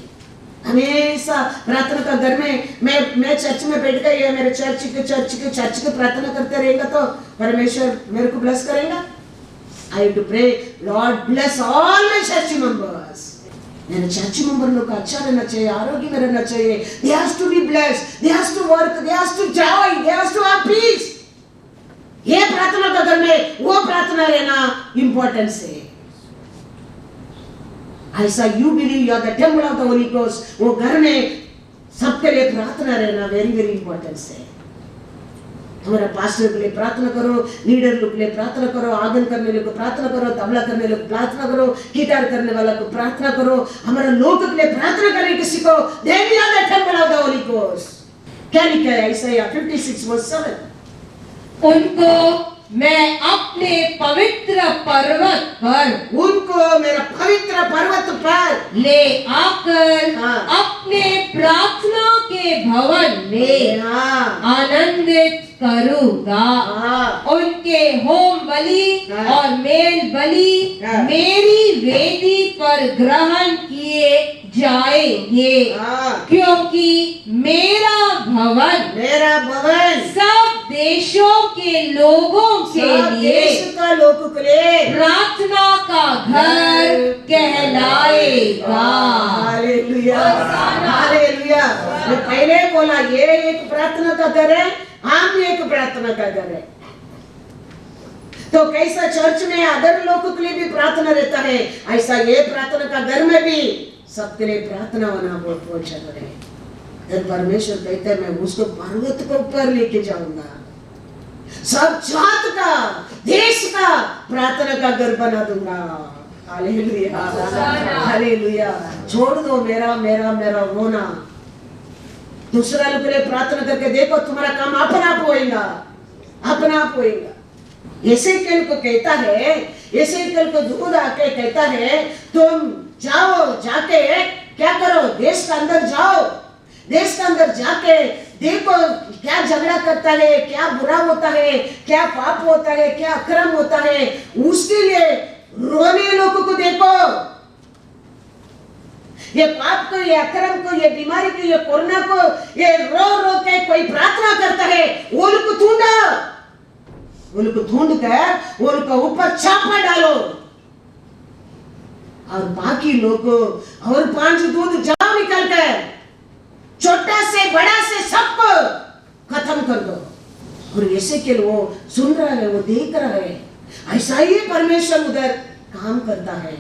हमेशा प्रार्थना का घर में मैं चर्च में बैठ गई, मेरे चर्च के प्रार्थना करते रहेगा तो परमेश्वर मेरे को ब्लेस करेगा। I have to pray, Lord bless all my church members. मेरे चर्च मेंबर लोग का अच्छा रहना चाहिए, आरोग्य में रहना चाहिए। They has to be blessed, they has to work, they has to joy, they has to have peace. ये प्रार्थना का घर में वो प्रार्थना रहना इंपॉर्टेंस है। ऐसा you believe you are the temple of the Holy Ghost, वो घर में सबके लिए प्रार्थना रहना वेरी वेरी इंपॉर्टेंस है। हमारा पास्टर के लिए प्रार्थना करो, लीडर लोग के लिए प्रार्थना करो, आगन करने वाले को प्रार्थना करो, तबला करने वाले को प्रार्थना करो, गिटार करने वाला को प्रार्थना करो, हमारा लोग के लिए प्रार्थना करने किसी को। They are the temple of the Holy Ghost। क्या लिखा है Isaiah 56:7? उनको मैं अपने पवित्र पर्वत पर उनको मेरा पवित्र पर्वत पर ले आकर हाँ। अपने प्रार्थना के भवन में हाँ, आनंदित करूंगा। हाँ, उनके होम बलि हाँ। और मेल बलि हाँ। मेरी वेदी पर ग्रहण किए जाएंगे, हाँ। क्योंकि मेरा भवन मेरा भवन सब देशों के लोगों के सब लिए देश का लोगों के लिए प्रार्थना का घर कहलाएगा। Hallelujah, hallelujah. मैं पहले बोला ये एक प्रार्थना का घर है, हम भी एक प्रार्थना का घर है। तो कैसा चर्च में अदर लोगों के लिए भी प्रार्थना रहता है, ऐसा ये प्रार्थना का घर में भी सबके लिए प्रार्थना होना बहुत जरूरी है। फिर परमेश्वर कहते हैं मैं उसको पर्वत को ऊपर लेके जाऊंगा, सब जात का देश का प्रार्थना का घर बना दूंगा। Hallelujah, hallelujah. छोड़ दो मेरा मेरा मेरा रोना, दूसरा लोग के लिए प्रार्थना करके देखो तुम्हारा काम अपना आप होएगा, अपना आप होएगा। एसेकिएल को कहता है, एसेकिएल को दूध आके कहता है तुम जाओ, जाके क्या करो, देश का अंदर जाओ, देश का अंदर जाके देखो क्या झगड़ा करता है, क्या बुरा होता है, क्या पाप होता है, क्या अक्रम होता है, उसके लिए रोने लोगों को देखो। ये पाप को, ये अक्रम को, ये बीमारी को, ये कोरोना को, ये रो रो के कोई प्रार्थना करता है, वो लोग को ढूंढो, वो लोग को ढूंढ कर वो लोग को ऊपर छापा डालो, और बाकी लोगों और 5 दूध जाओ निकल कर, छोटा से बड़ा से सबको खत्म कर दो। और ऐसे के वो सुन रहा है, वो देख रहा है, ऐसा ही परमेश्वर उधर काम करता है।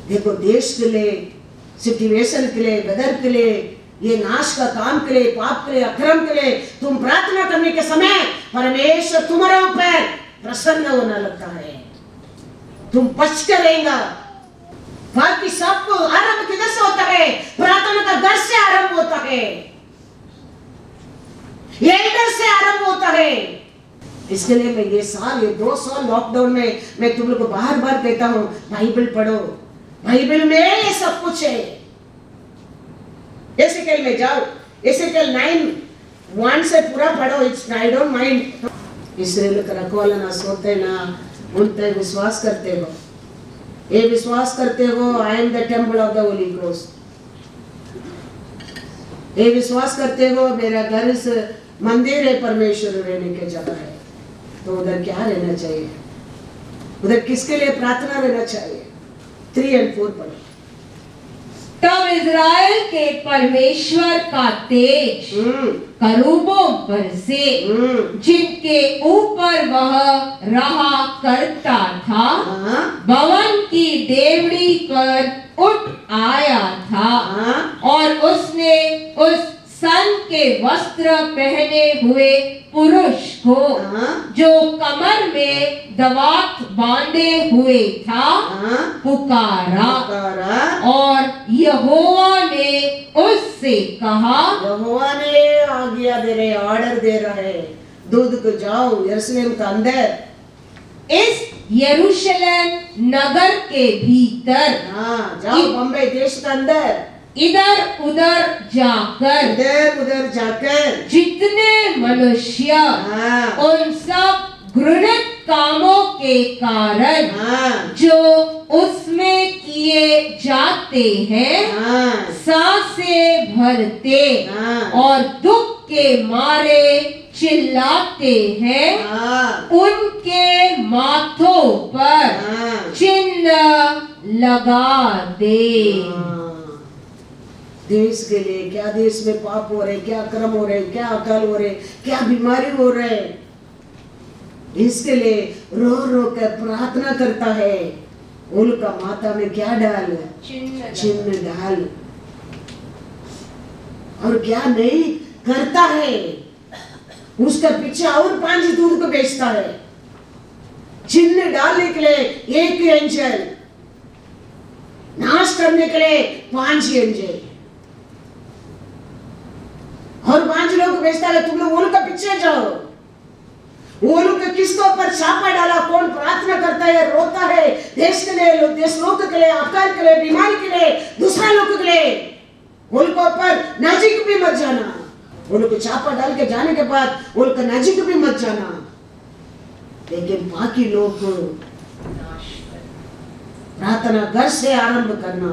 देखो देश के लिए, सिचुएशन के लिए, वेदर के लिए, ये नाश का काम के लिए, पाप के लिए, अक्रम के लिए तुम प्रार्थना करने के समय परमेश्वर तुम्हारे ऊपर प्रसन्न होने लगता है, तुम बच कर रहेगा। बाकी सबको आरंभ किधर से होता है? प्रार्थना का घर से आरंभ होता है, एल्डर से आरंभ होता है। इसके लिए मैं ये साल, ये 2 साल लॉकडाउन में मैं तुम लोग को बार बार कहता हूं बाइबल पढ़ो, बाइबल में ये सब कुछ है। एसेकिएल में जाओ, एसेकिएल 9:1 से पूरा पढ़ो, it's I don't mind. Israel का रखवाला ना सोते ना उनते विश्वास करते हो, ये विश्वास करते हो आई am the temple of the Holy ghost, ये विश्वास करते हो मेरा घर इस मंदिर है, परमेश्वर रहने की जगह है, तो उधर क्या रहना चाहिए? उधर किसके लिए प्रार्थना रहना चाहिए? 3 और 4 पढ़ो। तब इज़राइल के परमेश्वर का तेज करूबों पर से जिनके ऊपर वह रहा करता था, भवन की डेवड़ी पर उठ आया था, और उसने उस सन के वस्त्र पहने हुए पुरुष को जो कमर में दवात बांधे हुए था पुकारा, और यहोवा ने उससे कहा, यहोवा ने आज्ञा दे रहे, ऑर्डर दे रहे, दूध को जाओ यरूशलेम का अंदर, इस यरूशलेम नगर के भीतर, जाओ बम्बई देश का अंदर, इधर उधर जाकर जितने मनुष्य उन सब घृणित कामों के कारण जो उसमें किए जाते हैं सांसें भरते और दुख के मारे चिल्लाते हैं, उनके माथों पर चिन्ह लगा दे। देश के लिए, क्या देश में पाप हो रहे, क्या कर्म हो रहे, क्या अकाल हो रहे, क्या बीमारी हो रहे, इसके लिए रो रो कर प्रार्थना करता है। उनका माथा में क्या डाल? चिन्ह डाल। और क्या नहीं करता है, उसका पीछे और 5 दूध को बेचता है। चिन्ह डालने के लिए 1 एंजल, नाश करने के लिए 5 एंजल, और 5 लोग बेचता है। तुम लोग उनका पीछे जाओ, वो लोग किसके ऊपर छापा डाला, कौन प्रार्थना करता है, रोता है देश के लिए, देश लोग के लिए, अकाल के लिए, बीमारी के लिए, दूसरा लोग के लिए, उनके ऊपर नजीक भी मत जाना। वो लोग छापा डाल के जाने के बाद उनका नजीक भी मत जाना। लेकिन बाकी लोग प्रार्थना घर से आरंभ करना,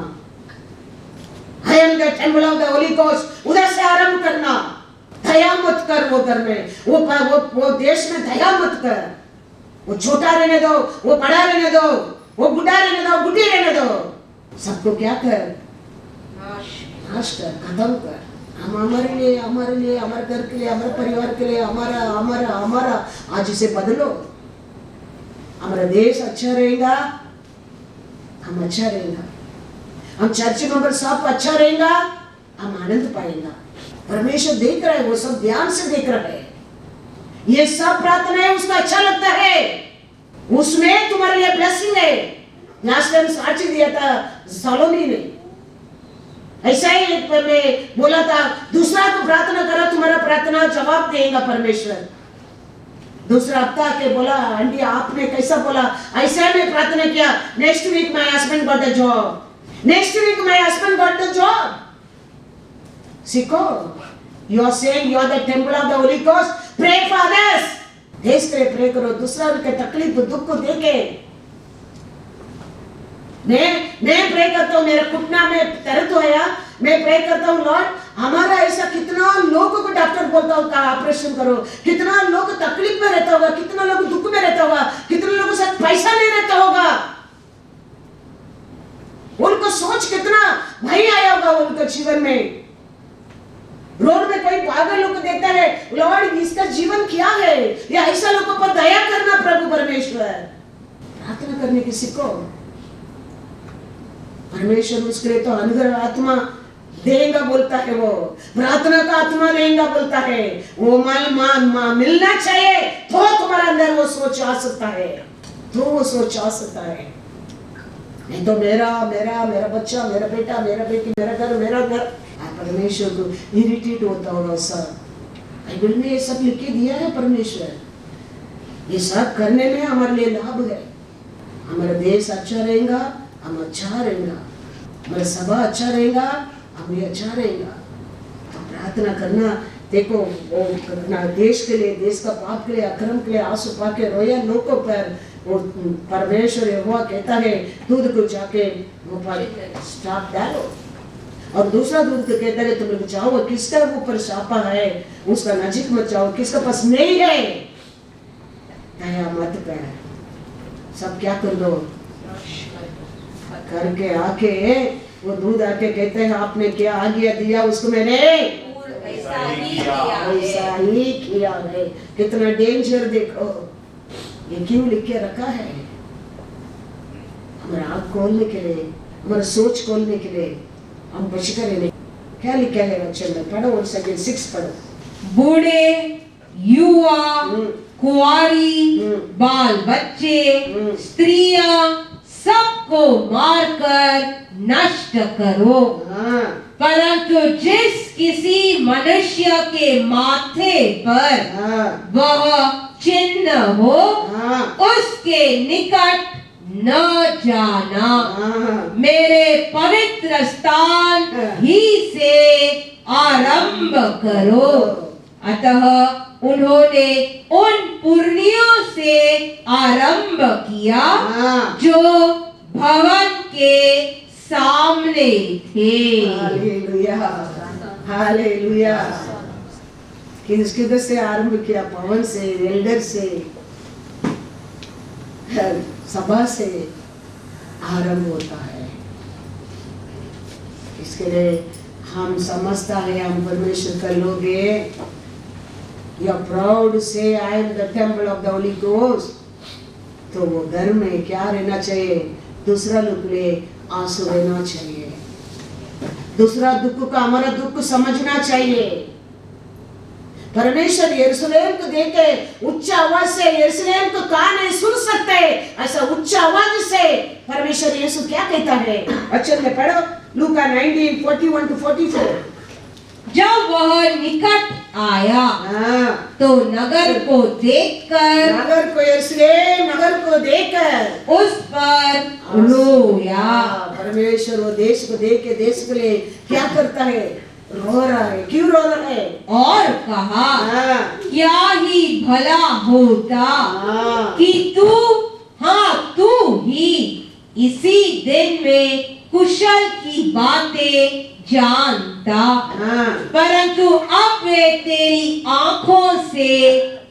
I am the temple of the Holy Ghost, उधर से आरंभ करना। दया मत कर वो घर में, वो देश में दया मत कर। वो छोटा रहने दो, वो बड़ा रहने दो, वो बुढ़ा रहने दो, बुढ़ी रहने दो, सबको क्या कर, नाश कर, खत्म कर। हम हमारे लिए, हमारे घर के लिए, हमारे परिवार के लिए, हमारा आज इसे बदलो। हमारा देश अच्छा रहेगा, हम अच्छा रहेगा, हम चर्च मेंबर सब अच्छा रहेगा, हम आनंद पाएगा। परमेश्वर देख रहा है, वो सब ध्यान से देख रहा है। ये सब प्रार्थना है, उसका अच्छा लगता है, उसमें तुम्हारे लिए ब्लेसिंग है। लास्ट टाइम साक्षी दिया था सोलोमी ने, ऐसा ही मैं बोला था, दूसरा को प्रार्थना करो, तुम्हारा प्रार्थना जवाब देगा परमेश्वर। दूसरा हफ्ता के बोला, आंटी आपने कैसा बोला, ऐसा मैं प्रार्थना किया, next week my husband got the job, next week my husband got the job. सीखो, you are saying you are the temple of the Holy Ghost, pray for others, देश के लिए प्रे करो, दूसरा के तकलीफ दुख को देखे। मैं प्रे करता हूँ, मेरे घुटना में दर्द होया, मैं प्रे करता हूँ लॉर्ड, हमारा ऐसा कितना लोगों को डॉक्टर बोलता होगा ऑपरेशन करो, कितना लोग तकलीफ में रहता होगा, कितना लोग दुख में रहता होगा, कितने लोगों के साथ पैसा नहीं रहता होगा, उनको सोच कितना भय आया होगा उनके जीवन में। रोड में कोई पागल लोग देखता है, लॉर्ड इसका जीवन क्या है, या ऐसा लोगों पर दया करना प्रभु परमेश्वर। प्रार्थना करने की सीखो, परमेश्वर उसके लिए तो अनुग्रह आत्मा देगा बोलता है, वो प्रार्थना का आत्मा देगा बोलता है, वो मिलना चाहिए तो तुम्हारे अंदर वो सोच आ सकता है, तो वो सोच आ सकता है। नहीं तो मेरा बच्चा, मेरा बेटा, मेरा बेटी, मेरा घर, परमेश्वर को इरिटेट होता होगा सर। बाइबल में ये सब लिख के दिया है परमेश्वर, ये सब करने में हमारे लिए लाभ है। हमारा देश अच्छा रहेगा, हम अच्छा रहेगा, हमारा सभा अच्छा रहेगा, हम भी अच्छा रहेगा। तो प्रार्थना करना, देखो वो करना देश के लिए, देश का पाप के लिए, अक्रम के लिए, आंसू पाके रोया लोगों पर वो परमेश्वर यहोवा कहता है दूध को जाके वो पर स्टाप डालो, और दूसरा दूध को कहता है तुम लोग जाओ, किसका ऊपर शापा है उसका नजीक मत जाओ, किसका पास नहीं है दया मत कर। सब क्या कर दो करके आके वो दूध आके कहते हैं आपने क्या आज्ञा दिया उसको मैंने ऐसा ही किया है। कितना डेंजर देखो, ये क्यों लिख के रखा है, हमारा आँख खोलने के लिए, हमारा सोच खोलने के लिए, हम बच करें। क्या लिखा है वचन में, पढ़ो और सेकंड 6 पढ़ो। बूढ़े, युवा, कुंवारी, बाल बच्चे, स्त्रियां, सबको मारकर नष्ट करो। परंतु जिस किसी मनुष्य के माथे पर वह चिन्ह हो उसके निकट न जाना, मेरे पवित्र स्थान ही से आरंभ करो। अतः उन्होंने उन पुरनियों से आरंभ किया जो भवन के सामने थे। Hallelujah, hallelujah. किसके से आरंभ किया? भवन से, एल्डर से, सभा से आरंभ होता है। इसके लिए हम समझता है हम परमेश्वर का लोग हैं। You are proud to say I am the temple of the Holy Ghost. तो वो घर में क्या रहना चाहिए? दूसरा लोग ले आंसू रहना चाहिए, दूसरा दुख का हमारा दुख समझना चाहिए। परमेश्वर यरूशलेम को देखे उच्च आवाज से, यरूशलेम को कान नहीं सुन सकते, ऐसा उच्च आवाज से परमेश्वर यीशु क्या कहता है? वचन में पढ़ो, लूका 19:41-44। जब वह निकट आया हाँ, तो नगर को देखकर नगर को यरूशलेम नगर को देखकर उस पर रोया। परमेश्वर वो देश को देख के देश के लिए क्या करता है, रो रहा है। क्यों रो रहा है? और कहा, हाँ, क्या ही भला होता हाँ, कि तू ही इसी दिन में कुशल की बातें जानता, हाँ, परंतु अब वे तेरी आंखों से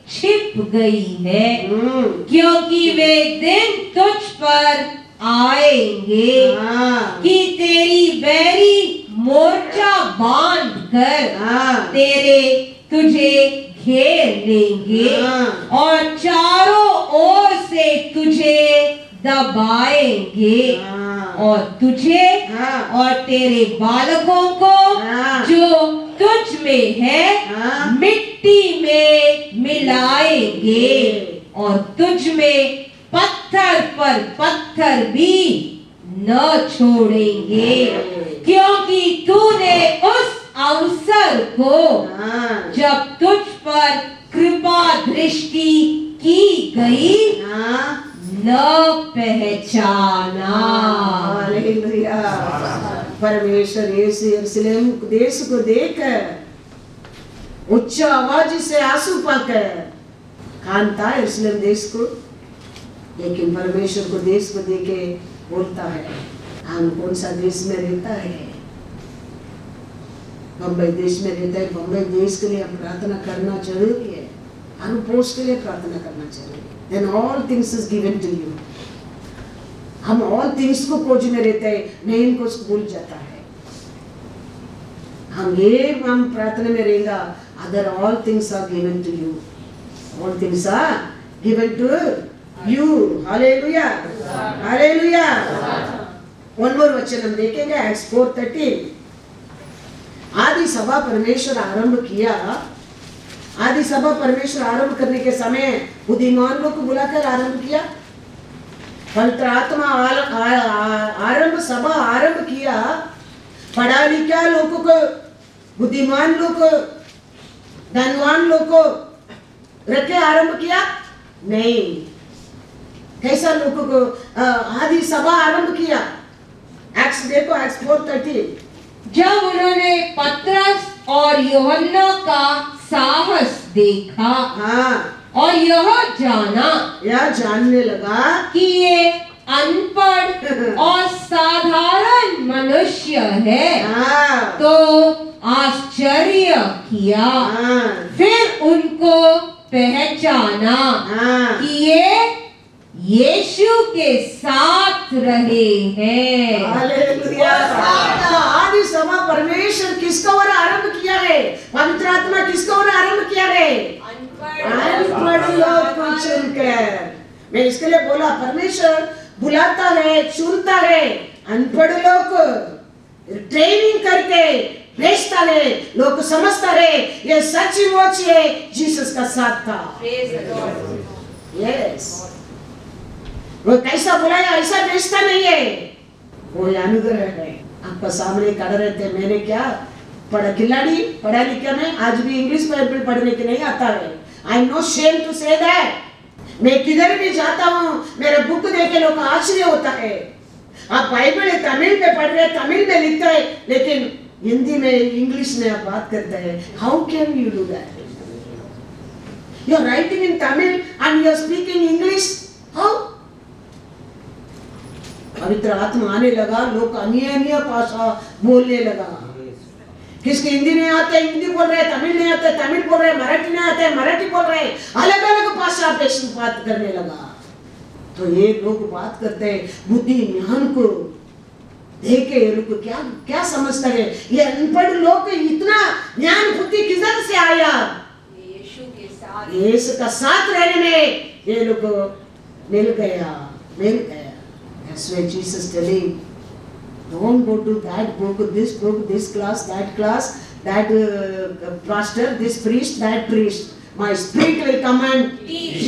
छिप गई है, क्योंकि वे दिन तुझ पर आएंगे हाँ, कि तेरी बैरी मोर्चा बांध कर हाँ, तुझे घेर लेंगे हाँ। और चारों ओर से तुझे दबाएंगे हाँ। और तुझे हाँ। और तेरे बालकों को हाँ। जो तुझ में है हाँ। मिट्टी में मिलाएंगे और तुझ में पत्थर पर पत्थर भी न छोड़ेंगे, क्योंकि तूने उस अवसर को हाँ, जब तुझ पर कृपा दृष्टि की गई हाँ, न पहचाना। हालेलुया। परमेश्वर यीशु यरूशलेम देश को देखकर उच्च आवाज से आंसू पाकर कानता है यरूशलेम देश को, लेकिन परमेश्वर को देश को देखे बोलता है, हम कौन सा देश में रहता है? बम्बई देश में रहता है। बम्बई देश के लिए हम प्रार्थना करना जरूरी है, हम पोस्ट के लिए प्रार्थना करना जरूरी है। Then all things is given to you. हम all things को खोज में रहते हैं, नहीं इनको भूल जाता है। हम प्रार्थना में रहेगा, other all things are given to you. All things are given to you. Hallelujah. Hallelujah. One more वचन हम देखेंगे, Acts 4:13। आदि सभा परमेश्वर आरंभ किया। आदि सभा परमेश्वर आरंभ करने के समय बुद्धिमान लोग को बुलाकर आरंभ किया। पवित्र आत्मा आरंभ सभा आरंभ किया। पढ़ा लिखा लोगों को, बुद्धिमान लोग को, धनवान लोग को रखे आरंभ किया? नहीं। कैसा लोगों को आदि सभा आरंभ किया? एक्ट्स देखो, एक्ट्स 4:13। जब उन्होंने पतरस और यूहन्ना का साहस देखा, हाँ, और यह जानने लगा कि ये अनपढ़ और साधारण मनुष्य है, हाँ, तो आश्चर्य किया। हाँ, फिर उनको पहचाना हाँ, कि ये यीशु के साथ रहे हैं। हालेलुया। आदि सभा परमेश्वर किसको और आरंभ किया है? पवित्र आत्मा किसको और आरंभ किया है? अनपढ़ लोग को चुनकर। मैं इसके लिए बोला, परमेश्वर बुलाता है, चुनता है अनपढ़ लोग को, ट्रेनिंग करके भेजता है, लोग को समझता है ये सचमुच है जीसस का साथ था। यस, वो कैसा बुलाया ऐसा भेजता नहीं है, वो अनुग्रह है। आपका सामने खड़ा रहते, मैंने क्या पढ़ा लिखा में आज भी इंग्लिश में पढ़ने के नहीं आता है। I am no shame to say that. मैं किधर भी जाता हूँ, मेरा बुक देखे लोग आश्चर्य होता है। आप बाइबल तमिल में पढ़ रहे, तमिल में लिखता है, लेकिन हिंदी में इंग्लिश में आप बात करते हैं। How can you do that? You are writing in Tamil and you are speaking English, how? पवित्र आत्मा आने लगा, लोग अन्य भाषा बोलने लगा। किसके हिंदी नहीं आते हिंदी बोल रहे, तमिल नहीं आते तमिल बोल रहे, मराठी नहीं आते मराठी बोल रहे, अलग अलग भाषा पे बात करने लगा। तो ये लोग बात करते हैं बुद्धि ज्ञान को देखे, ये लोग क्या क्या समझता है? ये अनपढ़ लोग इतना ज्ञान बुद्धि किधर से आया? यीशु का साथ रहने में ये लोग मिल गया। That's why Jesus telling, don't go to that book, this class, that class, that pastor, this priest, that priest. My spirit will come and teach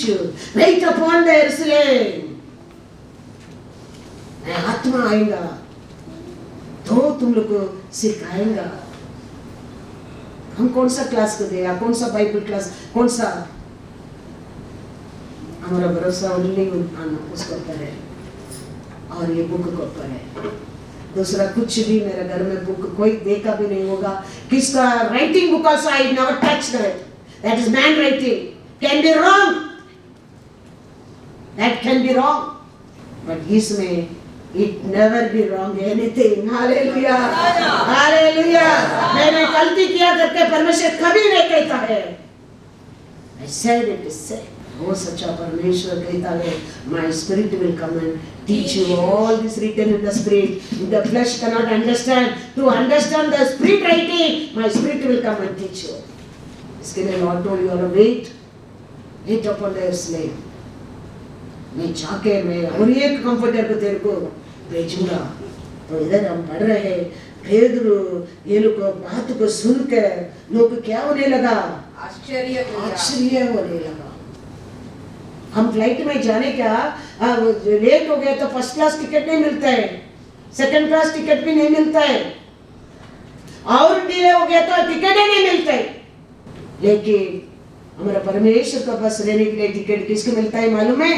you. Wait upon the Jerusalem. आत्मा आएगा, तो तुम लोग को सिखाएगा। हम कौन सा क्लास को देगा, कौन सा बाइबल क्लास, कौन सा? हमारा भरोसा ओनली उस पर है और ये बुक के ऊपर है। दूसरा कुछ भी मेरे घर में बुक कोई देखा भी नहीं होगा। किसका writing book also I never touch that, that is man writing, can be wrong, that can be wrong, but इसमें it never be wrong anything, hallelujah hallelujah. मैंने गलती किया करके परमेश्वर कभी नहीं कहता है, I said it is said। वो सच्चा परमेश्वर कहता है, my spirit will come and teach you all this written in the spirit, the flesh cannot understand, to understand the spirit writing my spirit will come and teach you। इसके लिए Lord told you all wait upon their slave। मैं जाके मैं और एक comforter को तेरे को भेजूंगा। तो इधर हम पढ़ रहे हैं, पेदरू ये लोग बात को सुनकर लोग क्या होने लगा, आश्चर्य होने लगा। हम फ्लाइट में जाने का लेट हो गया तो फर्स्ट क्लास टिकट नहीं मिलता है, सेकंड क्लास टिकट भी नहीं मिलता है, और डिले हो गया तो टिकट ही नहीं मिलता है। लेकिन हमारा परमेश्वर का पास रहने के लिए टिकट किसको मिलता है मालूम है?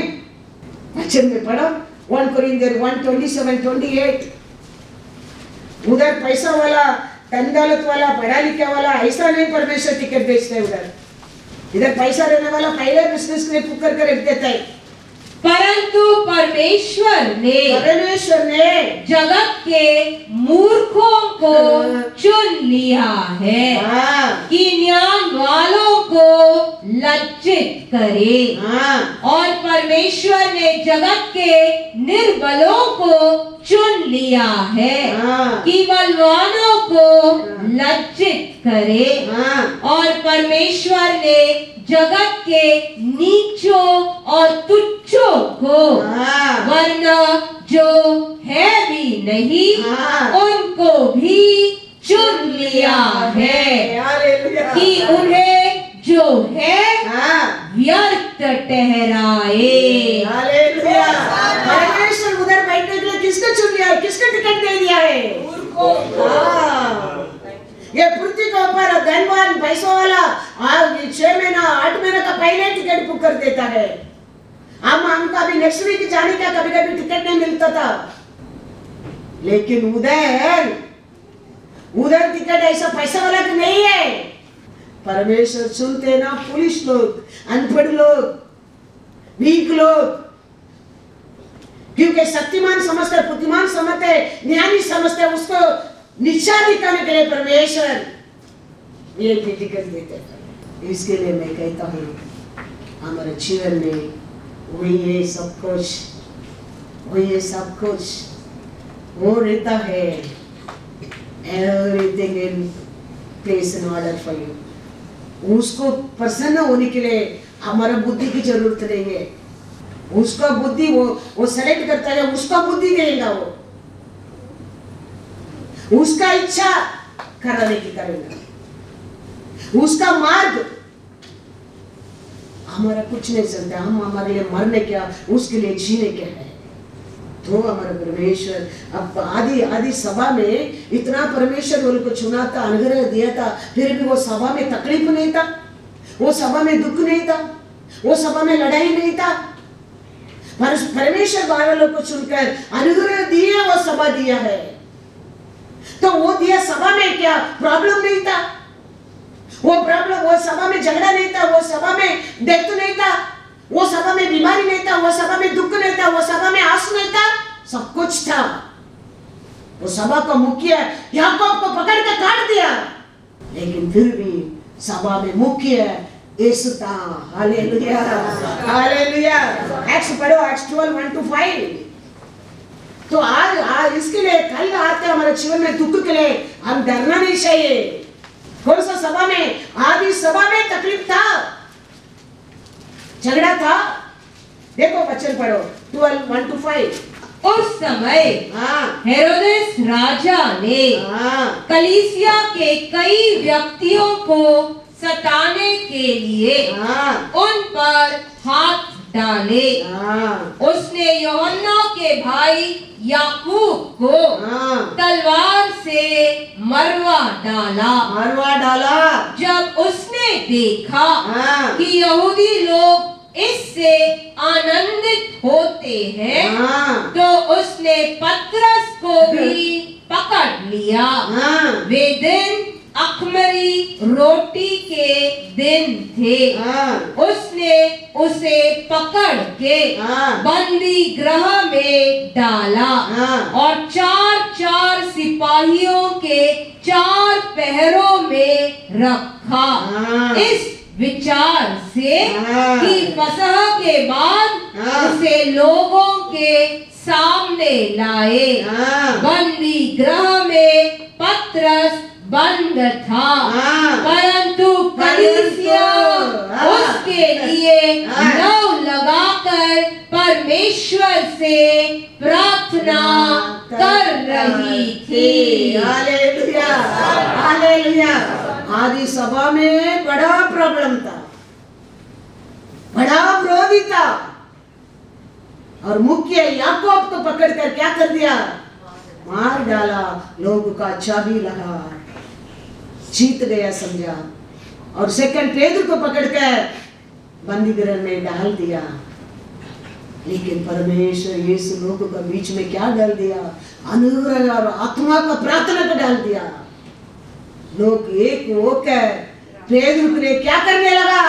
वचन में पढ़ो 1 Corinthians 1:27-28। उधर पैसा वाला, धन-दौलत वाला, पढ़ा लिखा वाला ऐसा नहीं परमेश्वर टिकट बेचता है। इधर पैसा रहने वाला पहले बिजनेस के लिए पुकार कर रख देता है। परंतु परमेश्वर ने जगत के मूर्खों को चुन लिया है कि ज्ञान वालों को लज्जित करे, और परमेश्वर ने जगत के निर्बलों को चुन लिया है कि बलवानों को लज्जित करे, और परमेश्वर ने जगत के नीचों और तुच्छों को, वरना जो है भी नहीं उनको भी चुन लिया है कि उन्हें जो है व्यर्थ ठहराए। परमेश्वर उधर बैठने के लिए किसको चुन लिया है, किसको टिकट दे दिया है? ये पृथ्वी के ऊपर धनवान पैसों वाला 6 महीना 8 महीने का पहले टिकट बुक कर देता है। हमको अभी नेक्स्ट वीक जाने का कभी कभी टिकट नहीं मिलता था, लेकिन उधर टिकट ऐसा पैसा वाला तो नहीं है। परमेश्वर सुनते ना पुलिस लोग, अनपढ़ लोग, वीक लोग, क्योंकि शक्तिमान समझते, बुद्धिमान समझते, ज्ञानी समझते, उसको नीचा दिखाने के लिए परमेश्वर ये टिकट देते हैं। इसके लिए मैं कहता हूँ हमारे जीवन में वही है सब कुछ, वही है सब कुछ, वो रहता है। Everything in place in order for you. उसको प्रसन्न होने के लिए हमारा बुद्धि की जरूरत नहीं है। उसका बुद्धि वो सेलेक्ट करता है, उसका बुद्धि देगा, वो उसका इच्छा कराने की करेगा, उसका मार्ग। हमारा कुछ नहीं चलता, हम हमारे लिए मरने क्या, उसके लिए जीने क्या है। तो हमारा परमेश्वर अब आदि सभा में इतना परमेश्वर उनको चुना था, अनुग्रह दिया था, फिर भी वो सभा में तकलीफ नहीं था, वो सभा में दुख नहीं था, वो सभा में लड़ाई नहीं था। परमेश्वर 12 लोगों को चुनकर अनुग्रह दिए, वो सभा दिया है। तो वो दिया सभा में क्या प्रॉब्लम नहीं था, वो सभा में झगड़ा नहीं था, वो सभा में डेथ नहीं था, वो सभा में बीमारी नहीं था, वो सभा में दुख नहीं था, वो सभा में आंसू नहीं था, सब कुछ था। वो सभा का मुखिया याकूब को पकड़ के काट दिया, लेकिन फिर भी सभा में मुखिया यीशु था। Hallelujah hallelujah. एक्ट्स पढ़ो, एक्ट्स 12:1-5। तो आज इसके लिए कल आते हमारे जीवन में दुख के लिए हम डरना नहीं चाहिए। कौन सा सभा में, आदि सभा में तकलीफ था, झगड़ा था। देखो वचन पढ़ो 12:1-5। उस समय हेरोदेस राजा ने कलीसिया के कई व्यक्तियों को सताने के लिए उन पर हाथ डाले। हाँ उसने यूहन्ना के भाई याकूब को हाँ तलवार से मरवा डाला। मरवा डाला। जब उसने देखा हाँ कि यहूदी लोग इससे आनंदित होते हैं, हाँ तो उसने पतरस को भी पकड़ लिया। हाँ वे दिन अखमरी रोटी के दिन थे। हाँ उसने उसे पकड़ के हाँ बंदी गृह में डाला हाँ और 4-4 सिपाहियों के 4 पहरों में रखा, हाँ इस विचार से हाँ कि फसह के बाद हाँ उसे लोगों के सामने लाए। हाँ बंदी गृह में पतरस बंद था, हाँ परंतु कलीसिया हाँ उसके लिए हाँ लव लगाकर परमेश्वर से प्रार्थना कर रही थी। Hallelujah hallelujah. आदि सभा में बड़ा प्रॉब्लम था, बड़ा विरोधी था, और मुख्य याकूब को पकड़कर क्या कर दिया? मार डाला। लोगों का चाबी लगा, जीत गया समझा। और सेकंड पेदर को पकड़कर बंदी गृह में डाल दिया। लेकिन परमेश्वर यीशु लोगों के बीच में क्या डाल दिया? अनुग्रह और आत्मा का प्रार्थना को डाल दिया। लोग एक होकर पेदर के लिए क्या करने लगा?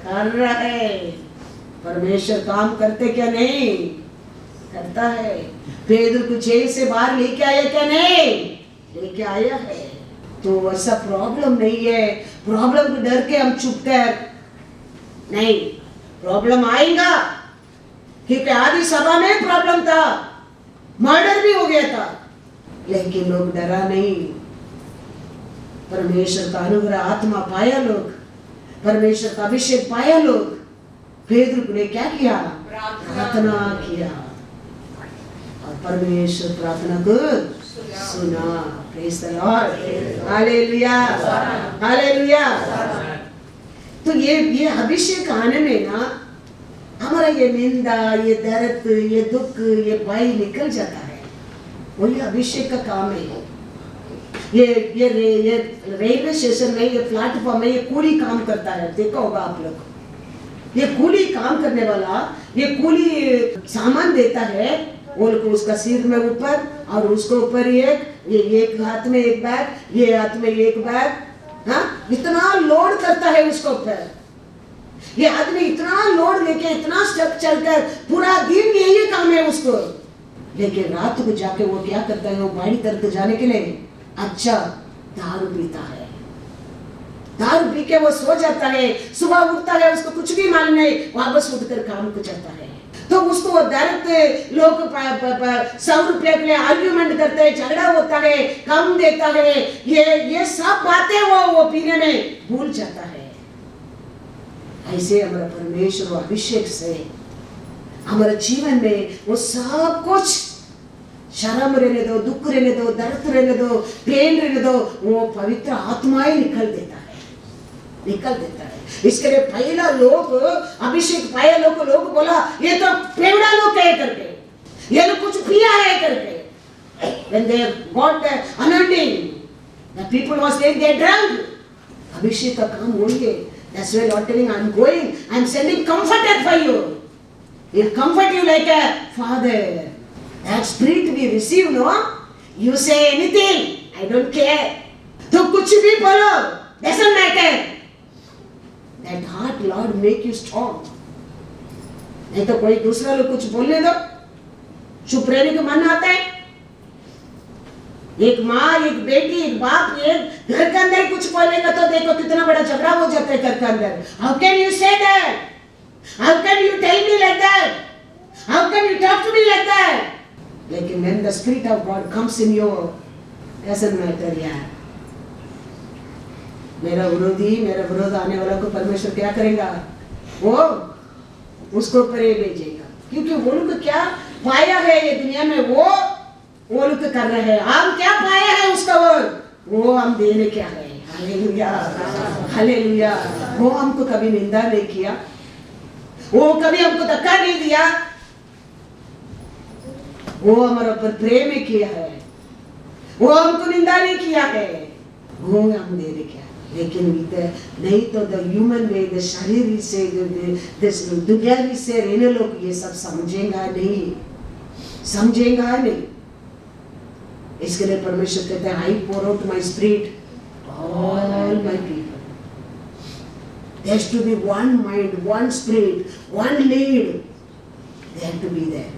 कर रहे। परमेश्वर काम करते क्या नहीं? करता है। पेदर को जेल से बाहर लेके आया क्या नहीं? लेके आया है। तो ऐसा प्रॉब्लम नहीं है, प्रॉब्लम को डर के हम चुप कर नहीं, प्रॉब्लम आएगा। क्योंकि आदि सभा में प्रॉब्लम था, मर्डर भी हो गया था, लेकिन लोग डरा नहीं। परमेश्वर का अनुग्रह आत्मा पाया लोग, परमेश्वर का अभिषेक पाया लोग। पेदर ने क्या किया? प्रार्थना किया और परमेश्वर प्रार्थना को सुना। Praise the Lord. Hallelujah hallelujah. तो ये अभिषेक आने में ना हमारा ये निंदा, ये दर्द, ये दुख, ये भय निकल जाता है। वही अभिषेक का काम है। ये रेलवे स्टेशन में, ये प्लेटफॉर्म में ये कूली काम करता है, देखा होगा आप लोग। ये कूली काम करने वाला ये कूली सामान देता है, वो उसका सिर में ऊपर और उसको ऊपर ये एक हाथ में एक बैग, ये हाथ में एक बैग, हाँ इतना लोड करता है उसको ऊपर। ये आदमी इतना लोड लेके इतना स्टेप चलकर पूरा दिन यही काम है उसको। लेकिन रात को जाके वो क्या करता है? वो बाड़ी तरफ जाने के लिए अच्छा दारू पीता है। दारू पी के वो सो जाता है, सुबह उठता है, उसको कुछ भी मालूम नहीं, वापस उठकर काम को जाता है। तो उसको वो दर्द, लोग 100 रुपये के लिए आर्ग्यूमेंट करते हैं, झगड़ा होता है, कम देता है, ये सब बातें वो पीने में भूल जाता है। ऐसे हमारा परमेश्वर अभिषेक से हमारे जीवन में वो सब कुछ, शर्म रहने दो, दुख रहने दो, दर्द रहने दो, पेन रहने दो, वो पवित्र आत्मा ही निकल देता है। इसके लिए पहला लोग अभिषेक पाया लोग बोला ये तो पेवड़ा लोग है करके, ये लोग कुछ पिया है करके। When they got the anointing, the people was saying they drank. अभिषेक का काम वही है। That's why Lord telling, I'm going, I'm sending comforter for you. He'll comfort you like a father. That spirit we receive, no? You say anything, I don't care. तो कुछ भी बोलो, doesn't matter. That heart, Lord, make you strong. नहीं तो कोई दूसरा लोग कुछ बोलने दो, चुप रहने को मन आता है। एक माँ, एक बेटी, एक बाप, एक घर के अंदर कुछ बोलेगा तो देखो कितना बड़ा झगड़ा हो जाता है घर के अंदर। How can you say that? How can you tell me like that? How can you talk to me like that? लेकिन when the Spirit of God comes in you, doesn't matter यार। मेरा विरोध आने वाला को परमेश्वर क्या करेगा? वो उसको परे भेजेगा। क्योंकि वो लोग क्या पाया है ये दुनिया में, वो लोग कर रहे हैं। हम क्या पाया है उसका वो हम देने क्या है। Hallelujah hallelujah. वो हमको कभी निंदा नहीं किया, वो कभी हमको धक्का नहीं दिया, वो हमारे ऊपर प्रेम किया है, वो हमको निंदा नहीं किया है, वो हम दे क्या। लेकिन नहीं तो द ह्यूमन वे, द शरीर से, दुनियावी से रहने लोग ये सब समझेगा नहीं। इसके लिए परमेश्वर कहते हैं, I pour out my spirit all my people. There has to be one mind, one spirit, one lead. They have to be there.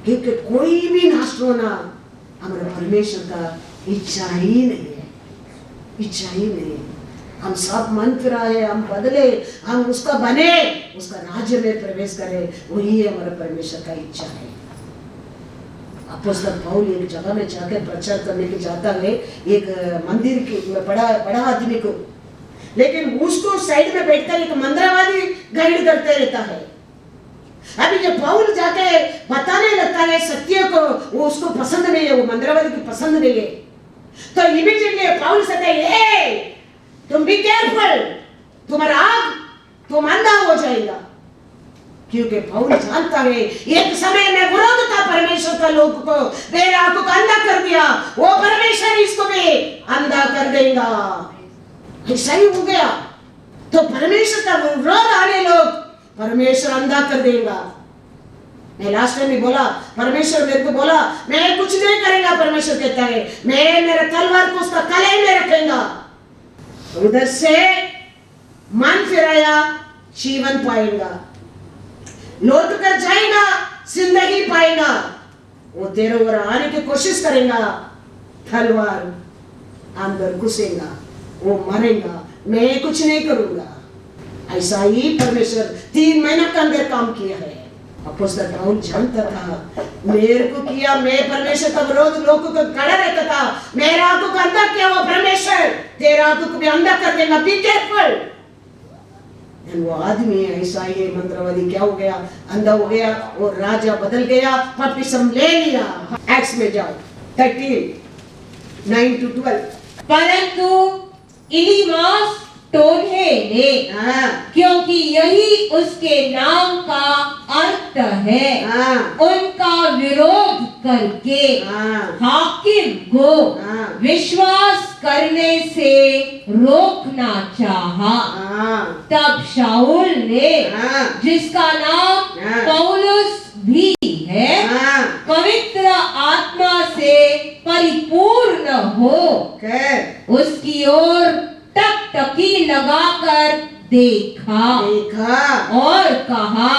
क्योंकि कोई भी नष्ट होना हमारे परमेश्वर का इच्छा ही नहीं है, इच्छा ही नहीं है। हम सब मन फिराए, हम बदले, हम उसका बने, उसका राज्य में प्रवेश करें, वही हमारा परमेश्वर का इच्छा है। अपोस्तल पौल एक जगह में जाकर प्रचार करने के जाता है, एक मंदिर के बड़ा आदमी को, लेकिन उसको साइड में बैठकर एक मंदिरवादी गाइड करते रहता है। अभी जब पौल जाके बताने लगता है सत्य को, वो उसको पसंद नहीं है, वो मंदिरवादी को पसंद नहीं है, तो इमीडिएटली पौल से कहते, तुम भी केयरफुल, तुम्हारा आग तुम अंधा हो जाएगा। क्योंकि पौल जानता है एक समय में विरोध था परमेश्वर का, लोग को मेरे आंखों को अंधा कर दिया, वो परमेश्वर इसको भी अंधा कर देगा। ऐसा ही हो गया, तो परमेश्वर का विरोध आने लोग परमेश्वर अंधा कर देगा। मैं लास्ट टाइम भी बोला, परमेश्वर मेरे को बोला मैं कुछ नहीं करेगा, परमेश्वर कहता है मैं मेरा तलवार को उसका कलाई में रखेगा। उधर से मन फिराया जीवन पाएगा, लौट कर जाएगा जिंदगी पाएगा। वो तेरे ओर आने की कोशिश करेगा, तलवार अंदर घुसेगा, वो मरेगा, मैं कुछ नहीं करूंगा। ऐसा ही परमेश्वर 3 महीने के अंदर काम किया है। अपोस्तल पौल जानता था मेरे को किया, मैं परमेश्वर का विरोध लोगों को खड़ा रहता था, मेरा आंखों को अंधा किया वो परमेश्वर तेरा आंखों को भी अंधा कर देगा, बी केयरफुल। वो आदमी ऐसा ही मंत्रवादी क्या हो गया, अंधा हो गया, वो राजा बदल गया, बपतिस्मा ले लिया। एक्ट्स में जाओ 13:9-12। परंतु इलीमास टोन्हे ने, क्योंकि यही उसके नाम का अर्थ है, उनका विरोध करके हाकिम को विश्वास करने से रोकना चाहा। तब शाऊल ने, जिसका नाम पौलुस भी है, पवित्र आत्मा से परिपूर्ण हो उसकी ओर टकटकी लगाकर देखा और कहा,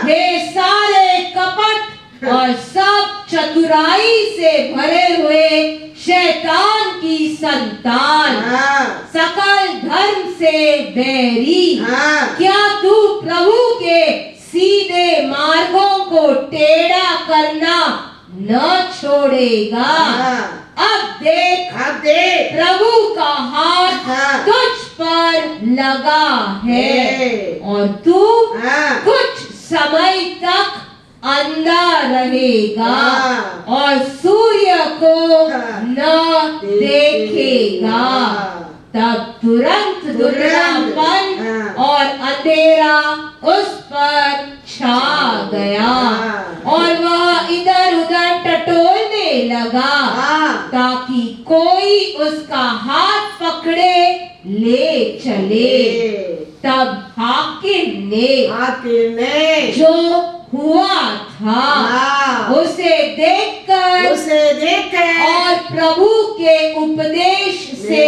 हे सारे कपट और सब चतुराई से भरे हुए शैतान की संतान, सकल धर्म से बैरी, क्या तू प्रभु के सीधे मार्गों को टेढ़ा करना न छोड़ेगा? अब देख प्रभु का हाथ तुझ पर लगा है और तू कुछ समय तक अंधा रहेगा और सूर्य को न देखेगा। तब तुरंत धुंधलापन और अंधेरा उस पर छा गया और वह इधर उधर टटोलने लगा ताकि कोई उसका हाथ पकड़े ले चले। तब हाकिम ने जो हुआ था उसे देखकर और प्रभु के उपदेश से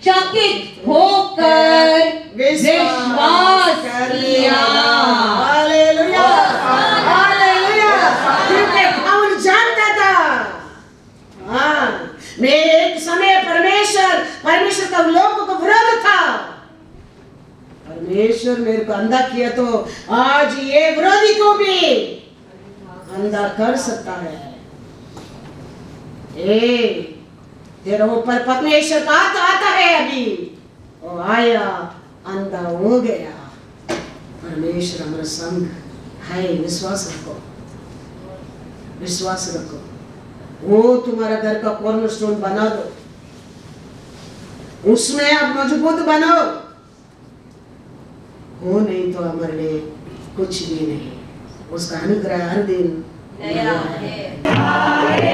चकित होकर विश्वास किया। Hallelujah, hallelujah. क्योंकि पौल जानता था, मैं एक समय परमेश्वर का लोगों को विरोध था, परमेश्वर मेरे को अंधा किया तो आज ये विरोधी को भी अंधा कर सकता है। तेरे ऊपर परमेश्वर का हाथ आता है, अभी वो आया, अंधा हो गया। परमेश्वर हमारा संग है, विश्वास रखो, विश्वास रखो। वो तुम्हारा घर का कॉर्नरस्टोन बना दो, उसमें आप मजबूत बनो। हो नहीं तो हमारे लिए कुछ भी नहीं। उसका अनुग्रह हर दिन नया है।